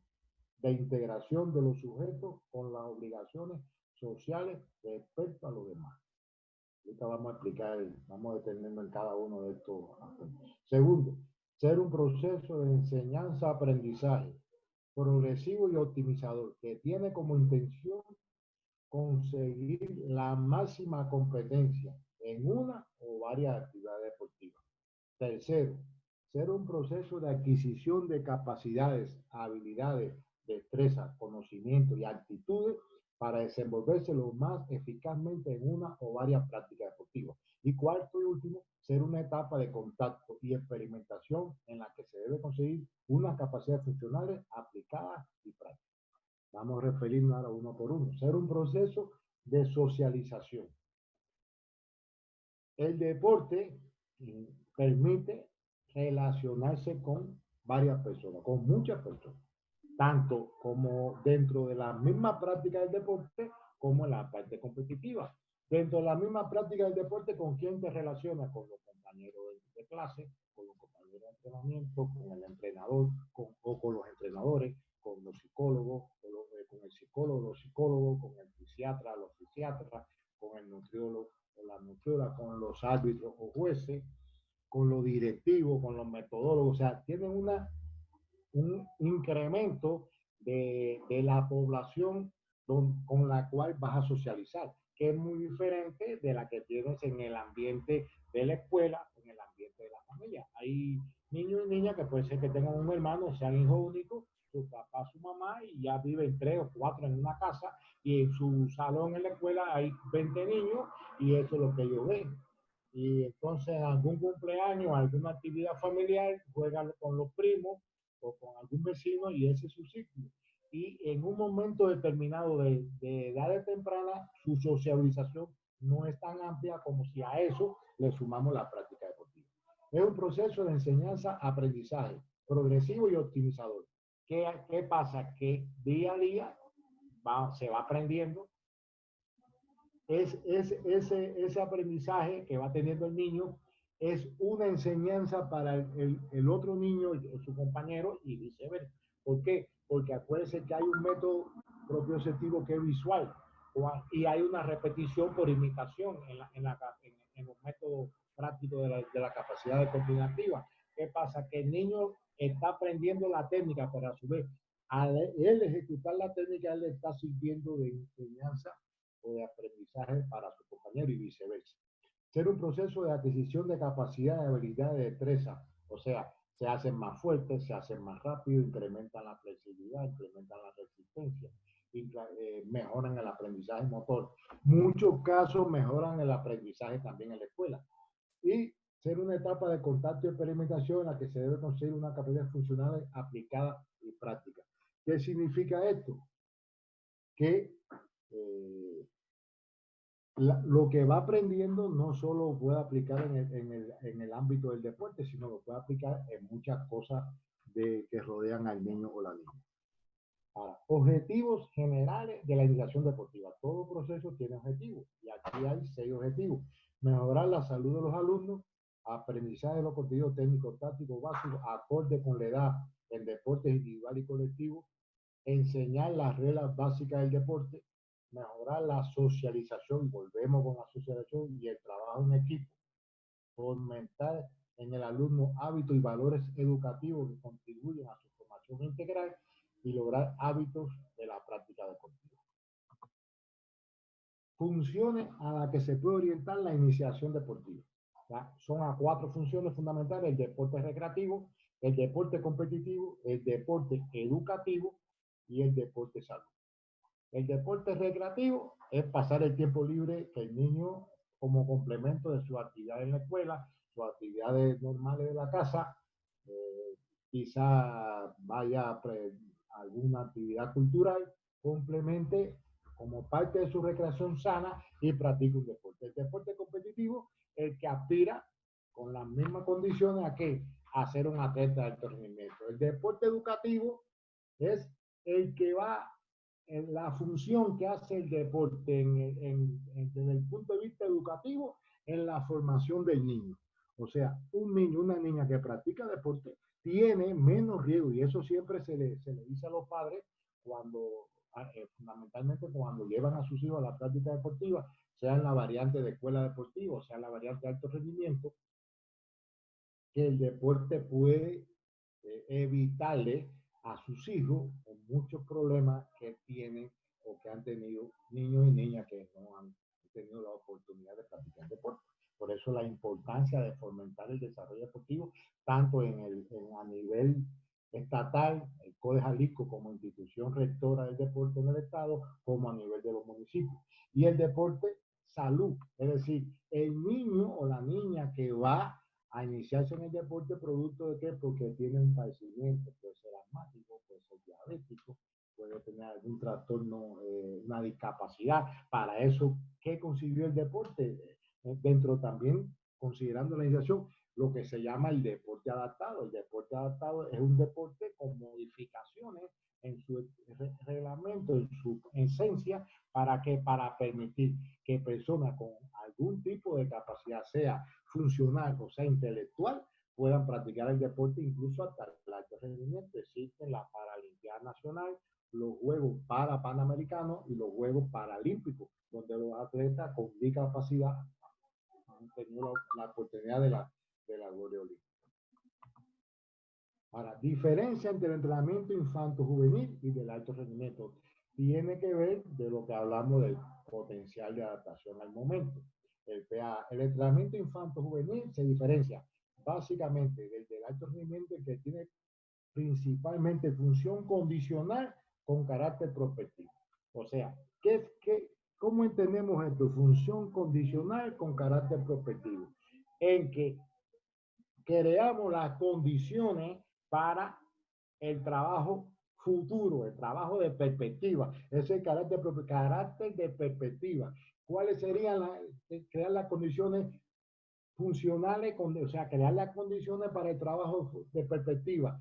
de integración de los sujetos con las obligaciones sociales respecto a los demás. Ahorita vamos a explicar, vamos a detenernos en cada uno de estos aspectos. Segundo, ser un proceso de enseñanza-aprendizaje progresivo y optimizador que tiene como intención conseguir la máxima competencia en una o varias actividades deportivas. Tercero, ser un proceso de adquisición de capacidades, habilidades, destrezas, conocimientos y actitudes para desenvolverse lo más eficazmente en una o varias prácticas deportivas. Y cuarto y último, ser una etapa de contacto y experimentación en la que se debe conseguir unas capacidades funcionales aplicadas y prácticas. Vamos a referirnos ahora uno por uno. Ser un proceso de socialización. El deporte permite relacionarse con varias personas, con muchas personas, tanto como dentro de la misma práctica del deporte como en la parte competitiva. Dentro de la misma práctica del deporte, ¿con quién te relacionas? Con los compañeros de clase, con los compañeros de entrenamiento, con el entrenador, o con los entrenadores, con los psicólogos, con el psicólogo, los psicólogos, con el fisiatra, los fisiatras, con el nutriólogo, con la nutrióloga, con los árbitros o jueces, con los directivos, con los metodólogos. O sea, tienen una un incremento de la población con la cual vas a socializar, que es muy diferente de la que tienes en el ambiente de la escuela, en el ambiente de la familia. Hay niños y niñas que puede ser que tengan un hermano, sean hijos únicos, su papá, su mamá, y ya viven 3 o 4 en una casa, y en su salón en la escuela hay 20 niños, y eso es lo que ellos ven. Y entonces en algún cumpleaños, alguna actividad familiar, juegan con los primos o con algún vecino, y ese es su ciclo. Y en un momento determinado de edades tempranas, su socialización no es tan amplia como si a eso le sumamos la práctica deportiva. Es un proceso de enseñanza-aprendizaje progresivo y optimizador. ¿Qué pasa? Que día a día se va aprendiendo. Ese aprendizaje que va teniendo el niño es una enseñanza para el otro niño, su compañero, y viceversa. ¿Por qué? Porque acuérdense que hay un método propioceptivo que es visual, y hay una repetición por imitación en los métodos prácticos de la capacidad coordinativa. ¿Qué pasa? Que el niño está aprendiendo la técnica, pero a su vez, al él ejecutar la técnica, él le está sirviendo de enseñanza o de aprendizaje para su compañero y viceversa. Ser un proceso de adquisición de capacidad, de habilidad, de destreza, o sea, se hacen más fuertes, se hacen más rápido, incrementan la flexibilidad, incrementan la resistencia, mejoran el aprendizaje motor. Muchos casos mejoran el aprendizaje también en la escuela. Y ser una etapa de contacto y experimentación en la que se debe conseguir una capacidad funcional aplicada y práctica. ¿Qué significa esto? Que lo que va aprendiendo no solo puede aplicar en el ámbito del deporte, sino lo puede aplicar en muchas cosas que rodean al niño o la niña. Ahora, objetivos generales de la educación deportiva. Todo proceso tiene objetivos, y aquí hay 6 objetivos. Mejorar la salud de los alumnos, aprendizaje de los contenidos técnicos, tácticos, básicos, acorde con la edad en deportes individual y colectivo, enseñar las reglas básicas del deporte, mejorar la socialización, volvemos con la socialización y el trabajo en equipo, fomentar en el alumno hábitos y valores educativos que contribuyen a su formación integral y lograr hábitos de la práctica deportiva. Funciones a las que se puede orientar la iniciación deportiva. Son a 4 funciones fundamentales: el deporte recreativo, el deporte competitivo, el deporte educativo y el deporte salud. El deporte recreativo es pasar el tiempo libre que el niño, como complemento de su actividad en la escuela, sus actividades normales de la casa, quizá vaya a alguna actividad cultural, complemente como parte de su recreación sana y practique un deporte. El deporte competitivo, el que aspira con las mismas condiciones a ser un atleta de alto rendimiento. El deporte educativo es el que va en la función que hace el deporte desde el punto de vista educativo en la formación del niño. O sea, un niño, una niña que practica deporte tiene menos riesgo, y eso siempre se le dice a los padres cuando, fundamentalmente cuando llevan a sus hijos a la práctica deportiva, sea en la variante de escuela deportiva, o sea en la variante de alto rendimiento, que el deporte puede evitarle a sus hijos muchos problemas que tienen o que han tenido niños y niñas que no han tenido la oportunidad de practicar deporte. Por eso la importancia de fomentar el desarrollo deportivo, tanto a nivel estatal, el CODE Jalisco como institución rectora del deporte en el estado, como a nivel de los municipios. Y el deporte salud, es decir, el niño o la niña que va a iniciarse en el deporte, producto de qué, porque tiene un padecimiento, puede ser asmático, puede ser diabético, puede tener algún trastorno, una discapacidad. Para eso, ¿qué consiguió el deporte? Dentro también, considerando la iniciación, lo que se llama el deporte adaptado. El deporte adaptado es un deporte con modificaciones en su reglamento, en su esencia, para permitir que personas con algún tipo de capacidad, sea funcional o sea intelectual, puedan practicar el deporte incluso hasta el alto rendimiento. Existen la Paralimpiada Nacional, los Juegos Panamericanos y los Juegos Paralímpicos, donde los atletas con discapacidad han tenido la oportunidad de la gloria olímpica. Ahora, diferencia entre el entrenamiento infanto-juvenil y del alto rendimiento tiene que ver de lo que hablamos del potencial de adaptación al momento. El entrenamiento infanto-juvenil se diferencia básicamente del alto rendimiento, que tiene principalmente función condicional con carácter prospectivo. O sea, ¿cómo entendemos esto? Función condicional con carácter prospectivo. En que creamos las condiciones para el trabajo futuro, el trabajo de perspectiva, ese carácter de perspectiva. ¿Cuáles serían crear las condiciones funcionales, o sea, crear las condiciones para el trabajo de perspectiva,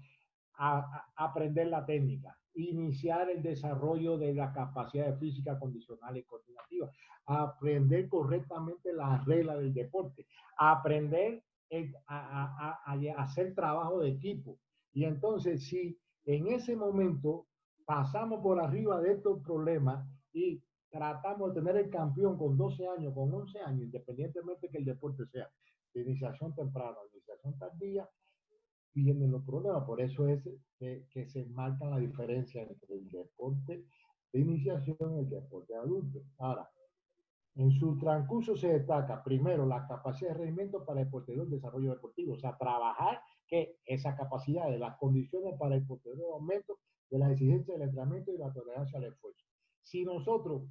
aprender la técnica, iniciar el desarrollo de la capacidad física condicional y coordinativa, aprender correctamente las reglas del deporte, aprender a hacer trabajo de equipo. Y entonces, si en ese momento pasamos por arriba de estos problemas y tratamos de tener el campeón con 12 años, con 11 años, independientemente que el deporte sea de iniciación temprana o iniciación tardía, vienen los problemas. Por eso es que se marca la diferencia entre el deporte de iniciación y el deporte adulto. Ahora, en su transcurso se destaca primero la capacidad de rendimiento para el posterior desarrollo deportivo, o sea, trabajar que esa capacidad de las condiciones para el posterior aumento de la exigencia del entrenamiento y la tolerancia al esfuerzo. Si nosotros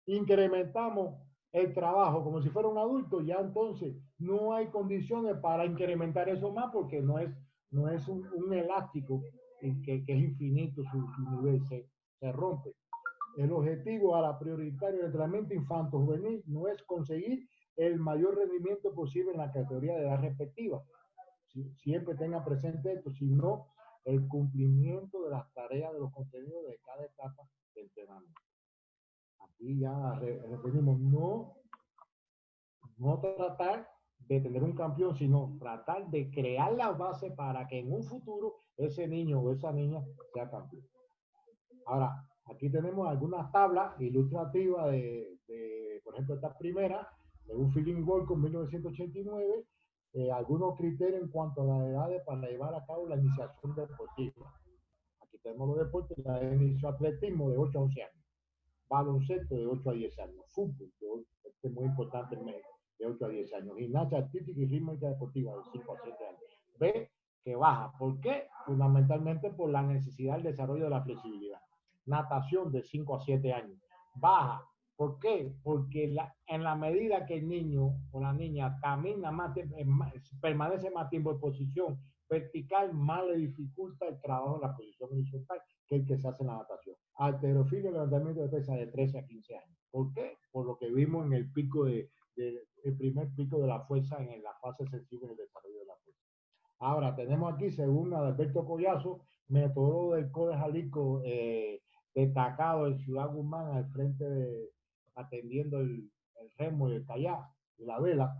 incrementamos el trabajo como si fuera un adulto, ya entonces no hay condiciones para incrementar eso más, porque no es un elástico que es infinito, su nivel se rompe. El objetivo a la prioritaria del entrenamiento infanto-juvenil no es conseguir el mayor rendimiento posible en la categoría de edad respectiva. Siempre tenga presente esto, sino el cumplimiento de las tareas de los contenidos de cada etapa de entrenamiento. Aquí ya repetimos, no tratar de tener un campeón, sino tratar de crear la base para que en un futuro ese niño o esa niña sea campeón. Ahora, aquí tenemos algunas tablas ilustrativas por ejemplo, esta primera, según Philip Walcott en 1989, algunos criterios en cuanto a las edades para llevar a cabo la iniciación deportiva. Aquí tenemos los deportes: la inicio atletismo de 8 a 11 años, baloncesto de 8 a 10 años, fútbol, este es muy importante en México, de 8 a 10 años, gimnasia artística y rítmica deportiva de 5 a 7 años. Ve que baja. ¿Por qué? Fundamentalmente por la necesidad del desarrollo de la flexibilidad. Natación de 5 a 7 años, baja. ¿Por qué? Porque en la medida que el niño o la niña camina permanece más tiempo en posición vertical, más le dificulta el trabajo en la posición horizontal que el que se hace en la natación. Halterofilia y levantamiento de pesa de 13 a 15 años. ¿Por qué? Por lo que vimos en el pico el primer pico de la fuerza en la fase sensible del desarrollo de la fuerza. Ahora, tenemos aquí, según Alberto Collazo, metodólogo del CODE Jalisco, destacado en Ciudad Guzmán, al frente atendiendo el remo y el kayak y la vela.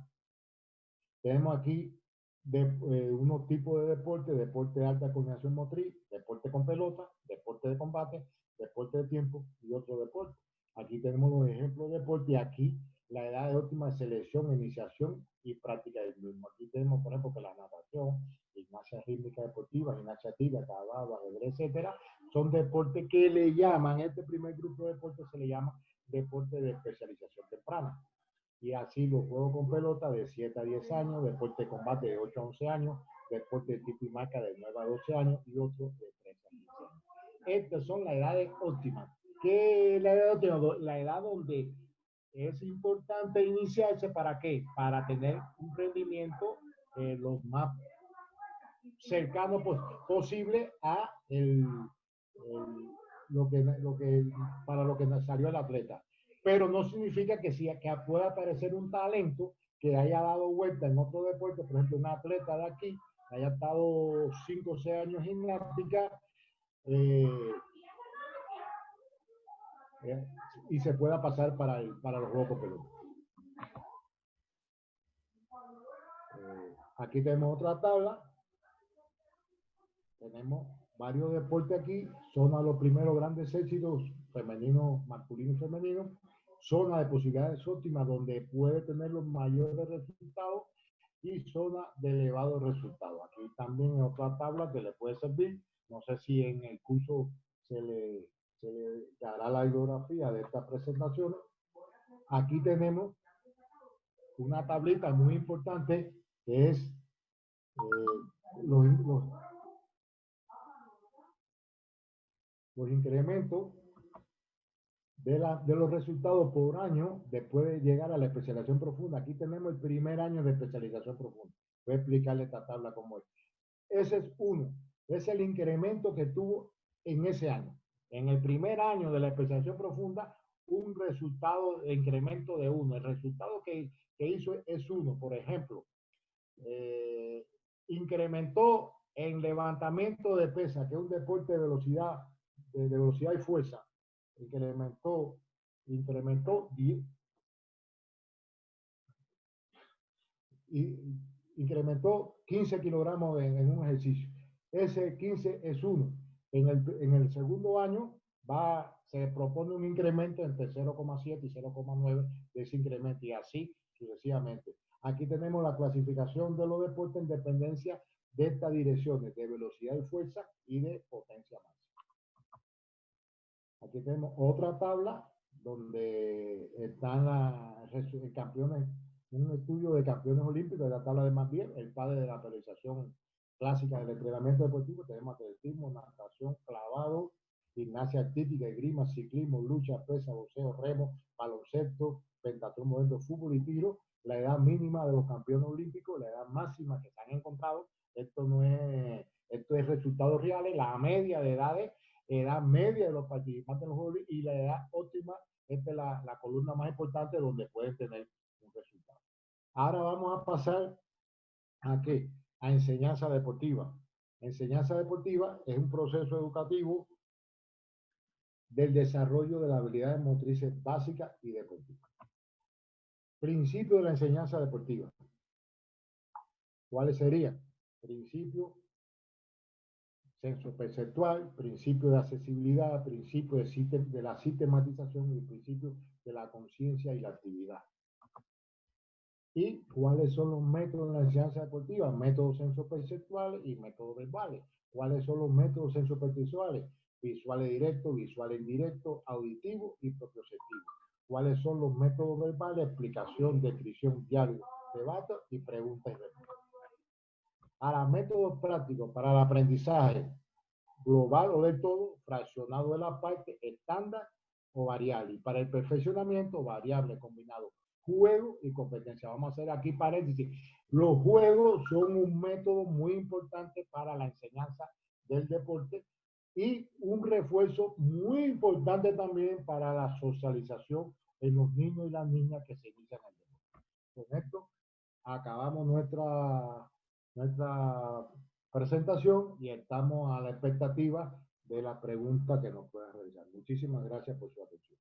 Tenemos aquí unos tipos de deporte de alta coordinación motriz, deporte con pelota, deporte de combate, deporte de tiempo y otro deporte. Aquí tenemos los ejemplos de deporte y aquí la edad de óptima selección, iniciación y práctica del mismo. Aquí tenemos, por ejemplo, que la natación, gimnasia rítmica deportiva, gimnasia activa, caballo, ajedrez, etcétera, son deportes que le llaman, este primer grupo de deportes se le llama deporte de especialización temprana. Y así los juegos con pelota de 7 a 10 años, deporte de combate de 8 a 11 años, deporte de tipo y marca de 9 a 12 años y otros de 13 a 15 años. Estas son las edades óptimas. ¿Qué es la edad óptima? La edad donde es importante iniciarse. ¿Para qué? Para tener un rendimiento lo más cercano posible a para lo que salió el atleta. Pero no significa que pueda aparecer un talento que haya dado vuelta en otro deporte, por ejemplo, un atleta de aquí haya estado 5 o 6 años en gimnástica y se pueda pasar para los Juegos con pelota. Aquí tenemos otra tabla. Tenemos varios deportes aquí. Zona de los primeros grandes éxitos, femenino, masculino y femenino. Zona de posibilidades óptimas donde puede tener los mayores resultados. y zona de elevado resultado. Aquí también otra tabla que le puede servir. No sé si en el curso se le dará la bibliografía de estas presentaciones. Aquí tenemos una tablita muy importante que es los incrementos de los resultados por año después de llegar a la especialización profunda. Aquí tenemos el primer año de especialización profunda. Voy a explicarle esta tabla como es. Ese es uno. Es el incremento que tuvo en ese año. En el primer año de la especialización profunda, un resultado de incremento de 1. El resultado que hizo es 1. Por ejemplo, incrementó en levantamiento de pesa, que es un deporte de velocidad y fuerza. Incrementó 10, y incrementó 15 kilogramos en un ejercicio. Ese 15 es 1. En el segundo año se propone un incremento entre 0,7 y 0,9 de ese incremento y así sucesivamente. Aquí tenemos la clasificación de los deportes en dependencia de estas direcciones de velocidad y fuerza y de potencia máxima. Aquí tenemos otra tabla donde están los campeones, un estudio de campeones olímpicos de la tabla de Manvier, el padre de la periodización clásica del entrenamiento deportivo. Tenemos atletismo, natación, clavado, gimnasia artística, esgrima, ciclismo, lucha, pesa, boxeo, remo, baloncesto, pentatlón moderno, fútbol y tiro. La edad mínima de los campeones olímpicos, la edad máxima que se han encontrado. Esto es resultados reales, la media de edad media de los participantes de los Juegos y la edad óptima. Esta es la columna más importante donde pueden tener un resultado. Ahora vamos a pasar ¿a qué? A enseñanza deportiva. Enseñanza deportiva es un proceso educativo del desarrollo de las habilidades motrices básicas y deportivas. Principio de la enseñanza deportiva. ¿Cuáles serían? Principio sensoperceptual, principio de accesibilidad, principio de la sistematización y principio de la conciencia y la actividad. ¿Y cuáles son los métodos de la enseñanza deportiva? Métodos sensoperceptuales y métodos verbales. ¿Cuáles son los métodos sensoperceptuales? Visuales directos, visuales indirectos, auditivos y propioceptivos. ¿Cuáles son los métodos verbales? Explicación, descripción, diálogo, debate y pregunta y respuesta. Ahora, métodos prácticos para el aprendizaje global o del todo, fraccionado de la parte, estándar o variable. Y para el perfeccionamiento, variable combinado, juego y competencia. Vamos a hacer aquí paréntesis. Los juegos son un método muy importante para la enseñanza del deporte y un refuerzo muy importante también para la socialización en los niños y las niñas que se inician en el deporte. Con esto acabamos nuestra presentación y estamos a la expectativa de la pregunta que nos puedan realizar. Muchísimas gracias por su atención.